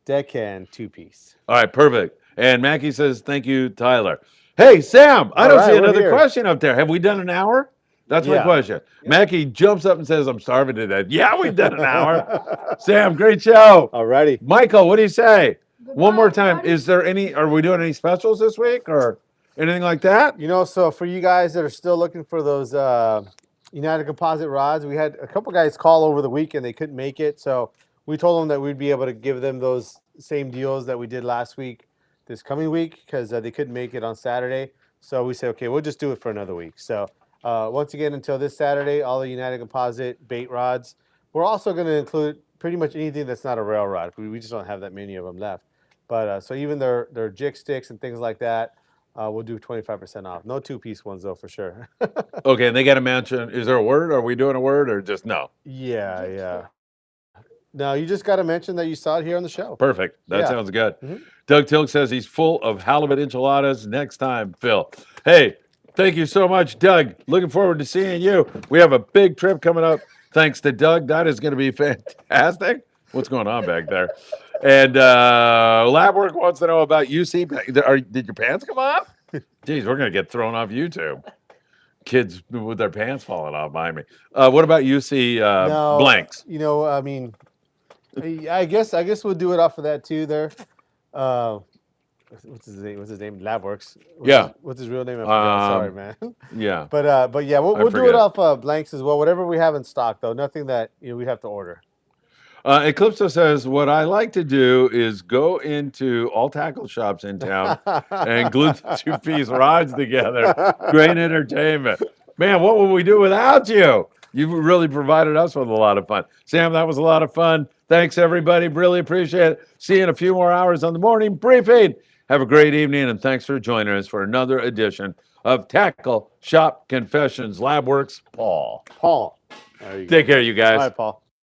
deckhand 2-piece. All right, perfect. And Mackie says, thank you, Tyler. Hey, Sam, I All don't right, see we're another here. question up there. Have we done an hour? That's my Yeah. question. Mackie jumps up and says, I'm starving to death. Yeah, we've done an hour. Sam, great show. Alrighty. Michael, what do you say? One more Goodbye, time. everybody. Are we doing any specials this week or anything like that? You know, so for you guys that are still looking for those United Composite rods, we had a couple guys call over the weekend. They couldn't make it. So we told them that we'd be able to give them those same deals that we did last week, this coming week, because they couldn't make it on Saturday. So we said, okay, we'll just do it for another week. So once again, until this Saturday, all the United Composite bait rods. We're also going to include pretty much anything that's not a rail rod. We just don't have that many of them left. But so even their jig sticks and things like that, we'll do 25% off. No 2-piece ones though, for sure. Okay, and they got to mention, is there a word? Are we doing a word or just no? Yeah, yeah. No, you just got to mention that you saw it here on the show. Perfect. That Yeah. sounds good. Mhm. Doug Tilk says he's full of halibut enchiladas next time, Phil. Hey, thank you so much, Doug. Looking forward to seeing you. We have a big trip coming up thanks to Doug. That is going to be fantastic. What's going on back there? And Labwork wants to know about UC. Did your pants come off? Geez, we're going to get thrown off YouTube. Kids with their pants falling off behind me. What about UC No, blanks? You know, I mean, I guess we'll do it off of that too. There, what's his name? Labworks. What's his real name? I forgot. Sorry, man. Yeah. But yeah, we'll do forget. it off blanks as well. Whatever we have in stock, though. Nothing that we have to order. Eclipso says, what I like to do is go into all tackle shops in town and glue the 2-piece rods together. Great entertainment. Man, what would we do without you? You've really provided us with a lot of fun. Sam, that was a lot of fun. Thanks, everybody. Really appreciate it. See you in a few more hours on the morning briefing. Have a great evening, and thanks for joining us for another edition of Tackle Shop Confessions. Labworks, Paul. Paul. There you go. Take care, you guys. All right, Paul.